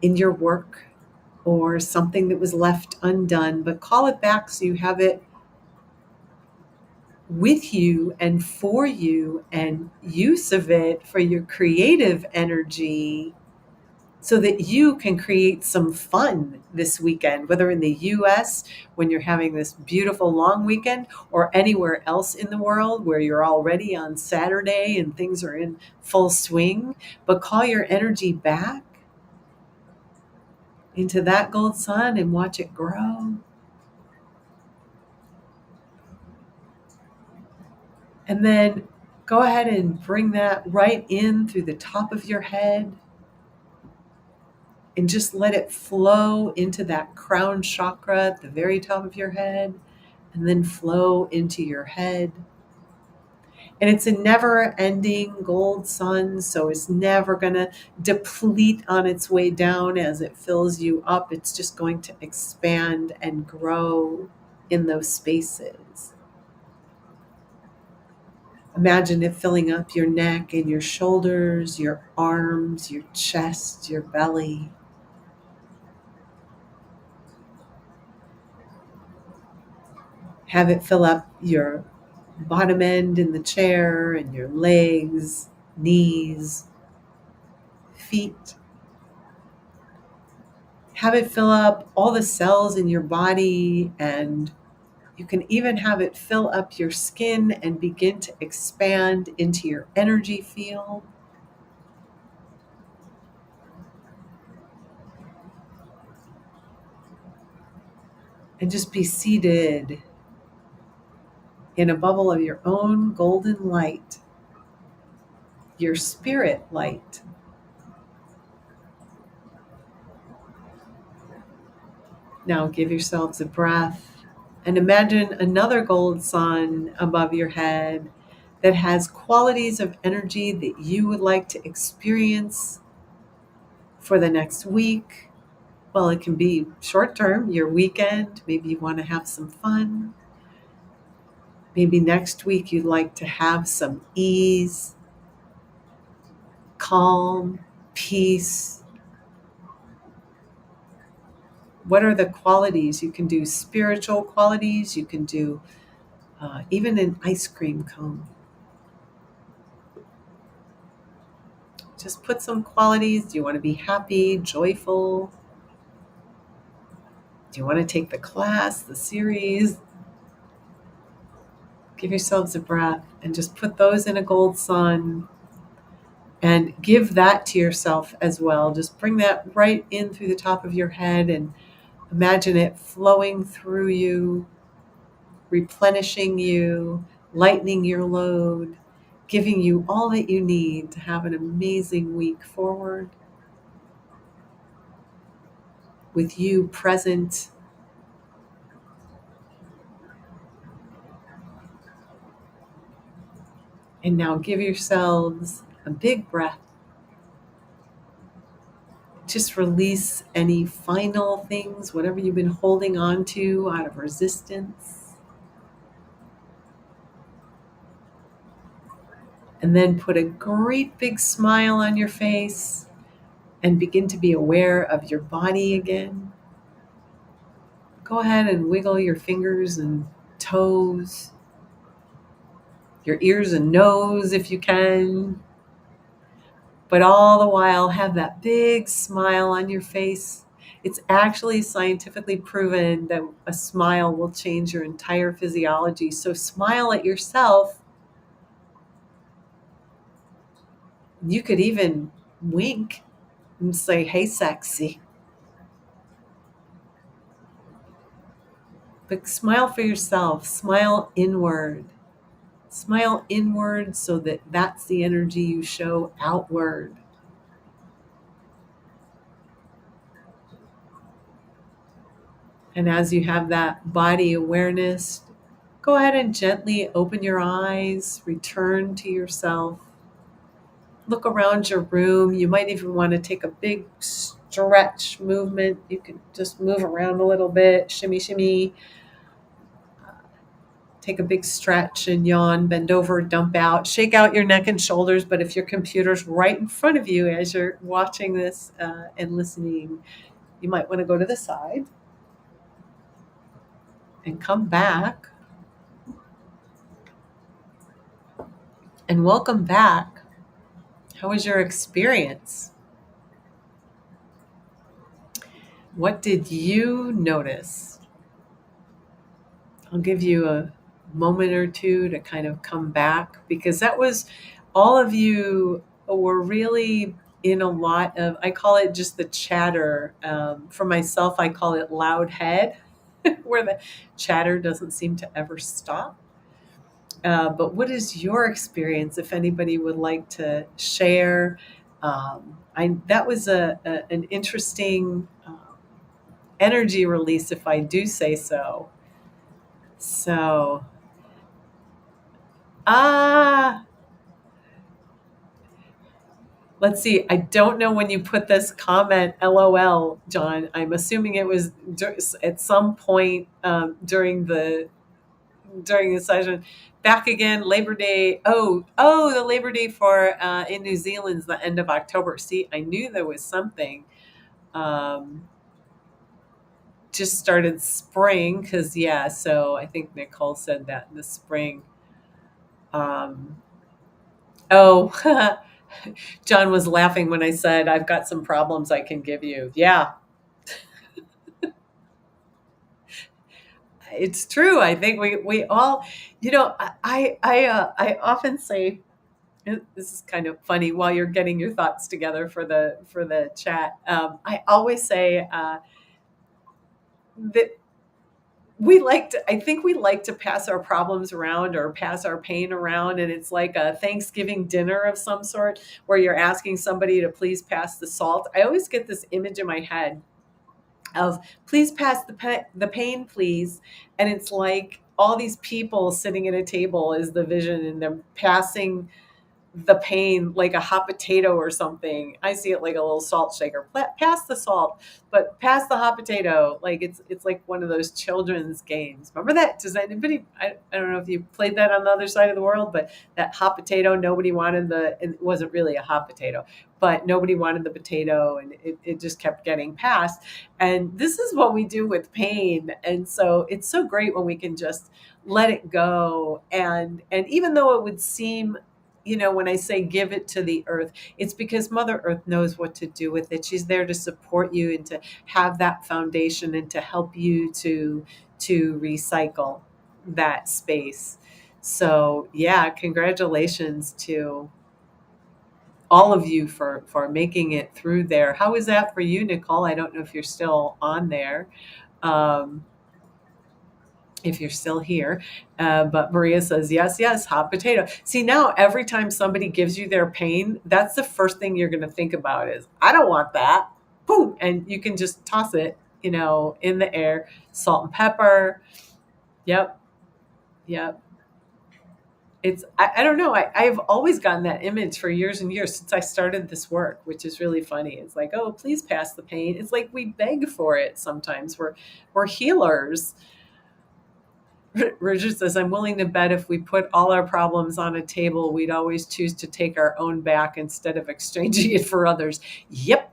in your work, or something that was left undone, but call it back so you have it with you and for you, and use of it for your creative energy so that you can create some fun this weekend, whether in the US when you're having this beautiful long weekend, or anywhere else in the world where you're already on Saturday and things are in full swing. But call your energy back into that gold sun and watch it grow. And then go ahead and bring that right in through the top of your head and just let it flow into that crown chakra at the very top of your head, and then flow into your head. And it's a never-ending gold sun, so it's never going to deplete on its way down as it fills you up. It's just going to expand and grow in those spaces. Imagine it filling up your neck and your shoulders, your arms, your chest, your belly. Have it fill up your bottom end in the chair and your legs, knees, feet. have it fill up all the cells in your body, and you can even have it fill up your skin and begin to expand into your energy field. And just be seated in a bubble of your own golden light, your spirit light. Now give yourselves a breath and imagine another gold sun above your head that has qualities of energy that you would like to experience for the next week. Well, it can be short term, your weekend. Maybe you want to have some fun. Maybe next week you'd like to have some ease, calm, peace. What are the qualities? You can do spiritual qualities. You can do even an ice cream cone. Just put some qualities. Do you want to be happy, joyful? Do you want to take the class, the series? Give yourselves a breath and just put those in a gold sun and give that to yourself as well. Just bring that right in through the top of your head and imagine it flowing through you, replenishing you, lightening your load, giving you all that you need to have an amazing week forward with you present. And now give yourselves a big breath. Just release any final things, whatever you've been holding on to out of resistance. And then put a great big smile on your face and begin to be aware of your body again. Go ahead and wiggle your fingers and toes, your ears and nose if you can. But all the while, have that big smile on your face. It's actually scientifically proven that a smile will change your entire physiology. So smile at yourself. You could even wink and say, "Hey, sexy." But smile for yourself. Smile inward. Smile inward so that that's the energy you show outward. And as you have that body awareness, go ahead and gently open your eyes, return to yourself. Look around your room. You might even want to take a big stretch movement. You can just move around a little bit, shimmy, shimmy. Take a big stretch and yawn, bend over, dump out, shake out your neck and shoulders. But if your computer's right in front of you as you're watching this and listening, you might want to go to the side and come back. And welcome back. How was your experience? What did you notice? I'll give you a moment or two to kind of come back, because that was all of you were really in a lot of, I call it just the chatter. For myself, I call it loud head, where the chatter doesn't seem to ever stop. But what is your experience? If anybody would like to share, that was an interesting energy release, if I do say so. So, ah, let's see. I don't know when you put this comment, LOL, John. I'm assuming it was at some point during the session. Back again, Labor Day. The Labor Day for in New Zealand's the end of October. See, I knew there was something. Just started spring because so I think Nicole said that in the spring. Oh, John was laughing when I said I've got some problems I can give you. Yeah, It's true. I think we all, I often say, this is kind of funny while you're getting your thoughts together for the chat. I always say that I think we like to pass our problems around or pass our pain around. And it's like a Thanksgiving dinner of some sort where you're asking somebody to please pass the salt. I always get this image in my head of please pass the pain, please. And it's like all these people sitting at a table is the vision, and they're passing the pain like a hot potato or something. I see it like a little salt shaker. Pass the salt, but pass the hot potato. Like it's like one of those children's games. Remember that? Does anybody? I don't know if you played that on the other side of the world, but that hot potato. Nobody wanted it wasn't really a hot potato, but nobody wanted the potato, and it just kept getting passed. And this is what we do with pain. And so it's so great when we can just let it go. And even though it would seem, when I say give it to the earth, it's because Mother Earth knows what to do with it. She's there to support you and to have that foundation and to help you to recycle that space. So yeah, congratulations to all of you for making it through there. How is that for you, Nicole? I don't know if you're still on there. Um, if you're still here. But Maria says, yes, yes, hot potato. See, now every time somebody gives you their pain, that's the first thing you're going to think about is, I don't want that. Boom. And you can just toss it, in the air, salt and pepper. Yep. Yep. I don't know. I've always gotten that image for years and years since I started this work, which is really funny. It's like, oh, please pass the pain. It's like we beg for it sometimes. We're healers. Richard says, I'm willing to bet if we put all our problems on a table, we'd always choose to take our own back instead of exchanging it for others. Yep.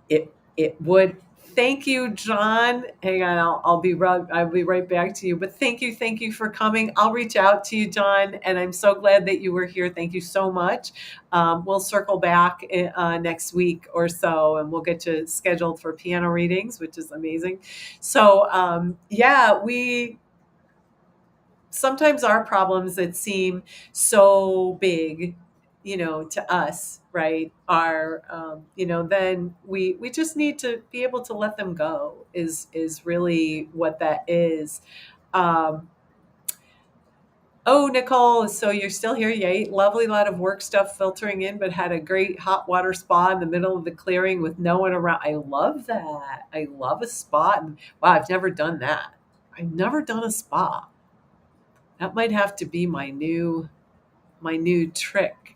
It would. Thank you, John. Hang on, I'll be right back to you. But thank you for coming. I'll reach out to you, John, and I'm so glad that you were here. Thank you so much. We'll circle back next week or so, and we'll get you scheduled for piano readings, which is amazing. So yeah, we sometimes our problems that seem so big, to us, right, are, then we just need to be able to let them go is really what that is. Um, oh, Nicole, so you're still here. Yay. Lovely lot of work stuff filtering in, but had a great hot water spa in the middle of the clearing with no one around. I love that. I love a spa. And wow, I've never done that. I've never done a spa. That might have to be my new trick.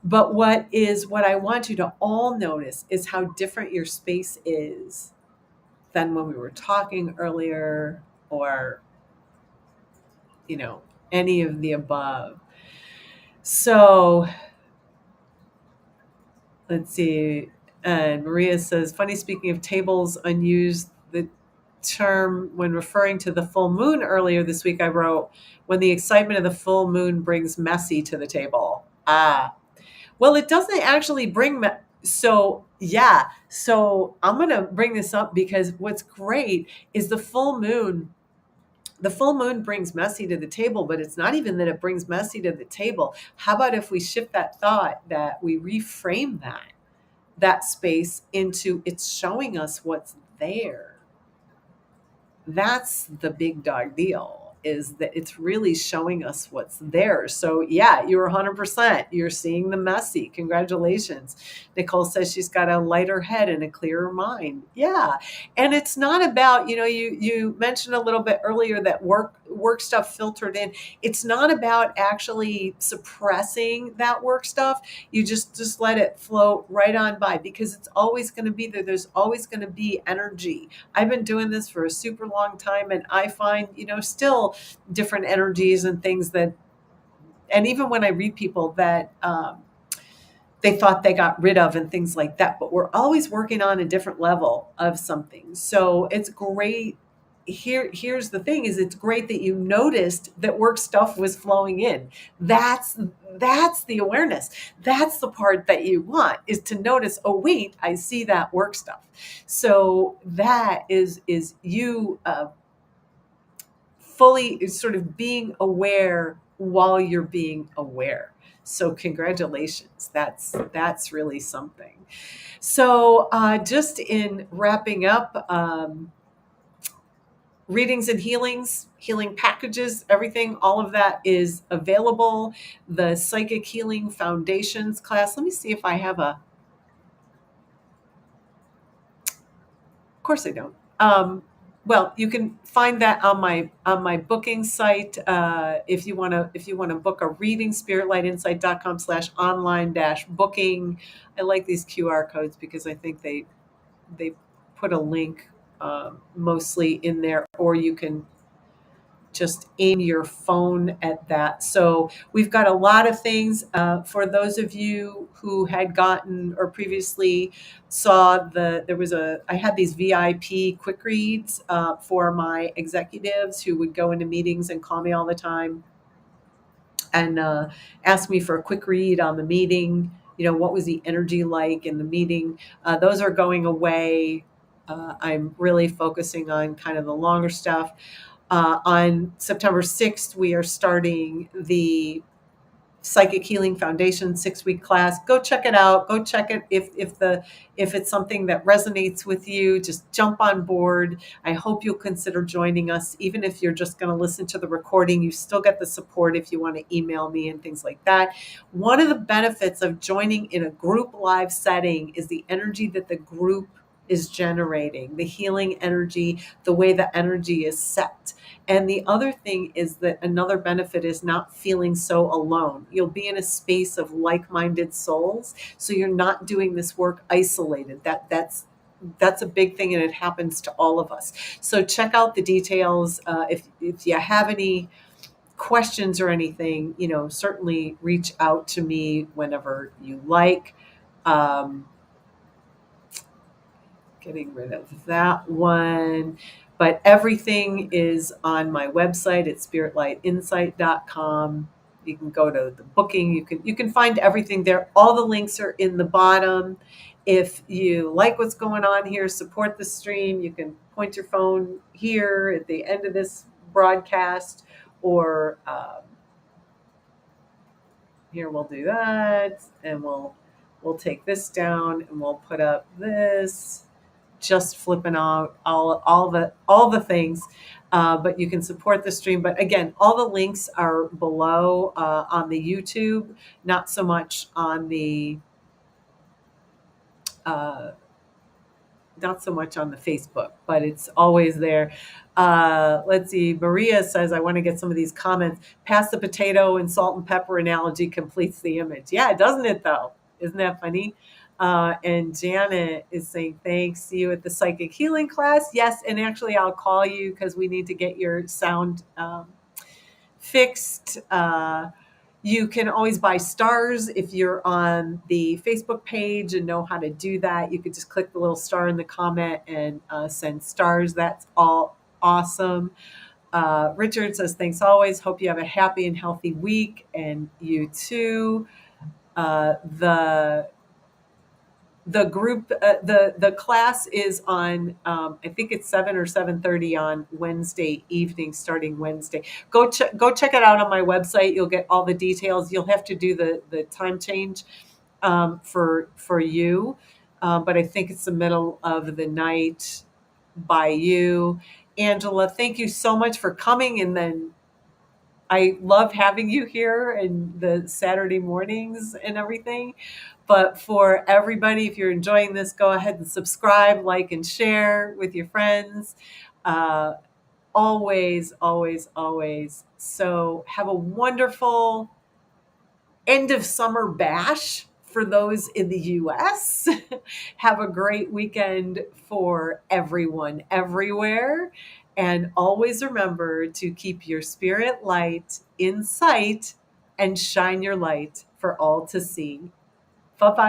But what I want you to all notice is how different your space is than when we were talking earlier, or any of the above. So let's see. And Maria says, funny, speaking of tables unused, the term when referring to the full moon earlier this week, I wrote, when the excitement of the full moon brings messy to the table. Well, it doesn't actually bring so yeah. So I'm going to bring this up because what's great is the full moon. The full moon brings messy to the table, but it's not even that it brings messy to the table. How about if we shift that thought, that we reframe that space into it's showing us what's there. That's the big dog deal, is that it's really showing us what's there. So yeah, you're 100%. You're seeing the messy. Congratulations. Nicole says she's got a lighter head and a clearer mind. Yeah. And it's not about, you mentioned a little bit earlier that work stuff filtered in. It's not about actually suppressing that work stuff. You just let it flow right on by, because it's always going to be there. There's always going to be energy. I've been doing this for a super long time, and I find, still different energies and things that, and even when I read people that they thought they got rid of and things like that, but we're always working on a different level of something. So it's great here's the thing is it's great that you noticed that work stuff was flowing in. That's the awareness. That's the part that you want, is to notice, oh wait, I see that work stuff. So that is you fully sort of being aware while you're being aware. So congratulations. That's really something. So just in wrapping up, readings and healings, healing packages, everything, all of that is available. The Psychic Healing Foundations class. Let me see if I have of course I don't. Well, you can find that on my booking site. If you want to book a reading, spiritlightinsight.com/online-booking. I like these QR codes because I think they put a link mostly in there, or you can just aim your phone at that. So we've got a lot of things for those of you who had gotten or previously saw I had these VIP quick reads for my executives who would go into meetings and call me all the time and ask me for a quick read on the meeting. What was the energy like in the meeting? Those are going away. I'm really focusing on kind of the longer stuff. On September 6th, we are starting the Psychic Healing Foundation 6-week class. Go check it out. Go check it if it's something that resonates with you. Just jump on board. I hope you'll consider joining us. Even if you're just going to listen to the recording, you still get the support if you want to email me and things like that. One of the benefits of joining in a group live setting is the energy that the group is generating, the healing energy, the way the energy is set. And the other thing is that another benefit is not feeling so alone. You'll be in a space of like-minded souls, so you're not doing this work isolated. That's a big thing, and it happens to all of us. So check out the details. If you have any questions or anything, certainly reach out to me whenever you like. Getting rid of that one. But everything is on my website at spiritlightinsight.com. You can go to the booking. You can find everything there. All the links are in the bottom. If you like what's going on here, support the stream. You can point your phone here at the end of this broadcast, or here we'll do that, and we'll take this down and we'll put up this. Just flipping out all the things, but you can support the stream. But again, all the links are below on the YouTube, not so much on the Facebook, but it's always there. Let's see. Maria says, I want to get some of these comments. Pass the potato and salt and pepper analogy completes the image. Yeah, doesn't it though? Isn't that funny? And Janet is saying, thanks. See you at the psychic healing class. Yes. And actually I'll call you because we need to get your sound fixed. You can always buy stars if you're on the Facebook page and know how to do that. You could just click the little star in the comment and send stars. That's all awesome. Richard says, thanks always. Hope you have a happy and healthy week. And you too. The group, the class is on, I think it's 7 or 7:30 on Wednesday evening, starting Wednesday. Go check it out on my website. You'll get all the details. You'll have to do the time change for you, but I think it's the middle of the night by you. Angela, thank you so much for coming, and then I love having you here in the Saturday mornings and everything. But for everybody, if you're enjoying this, go ahead and subscribe, like, and share with your friends. Always, always, always. So have a wonderful end of summer bash for those in the US. Have a great weekend for everyone everywhere. And always remember to keep your spirit light in sight and shine your light for all to see. Bye-bye.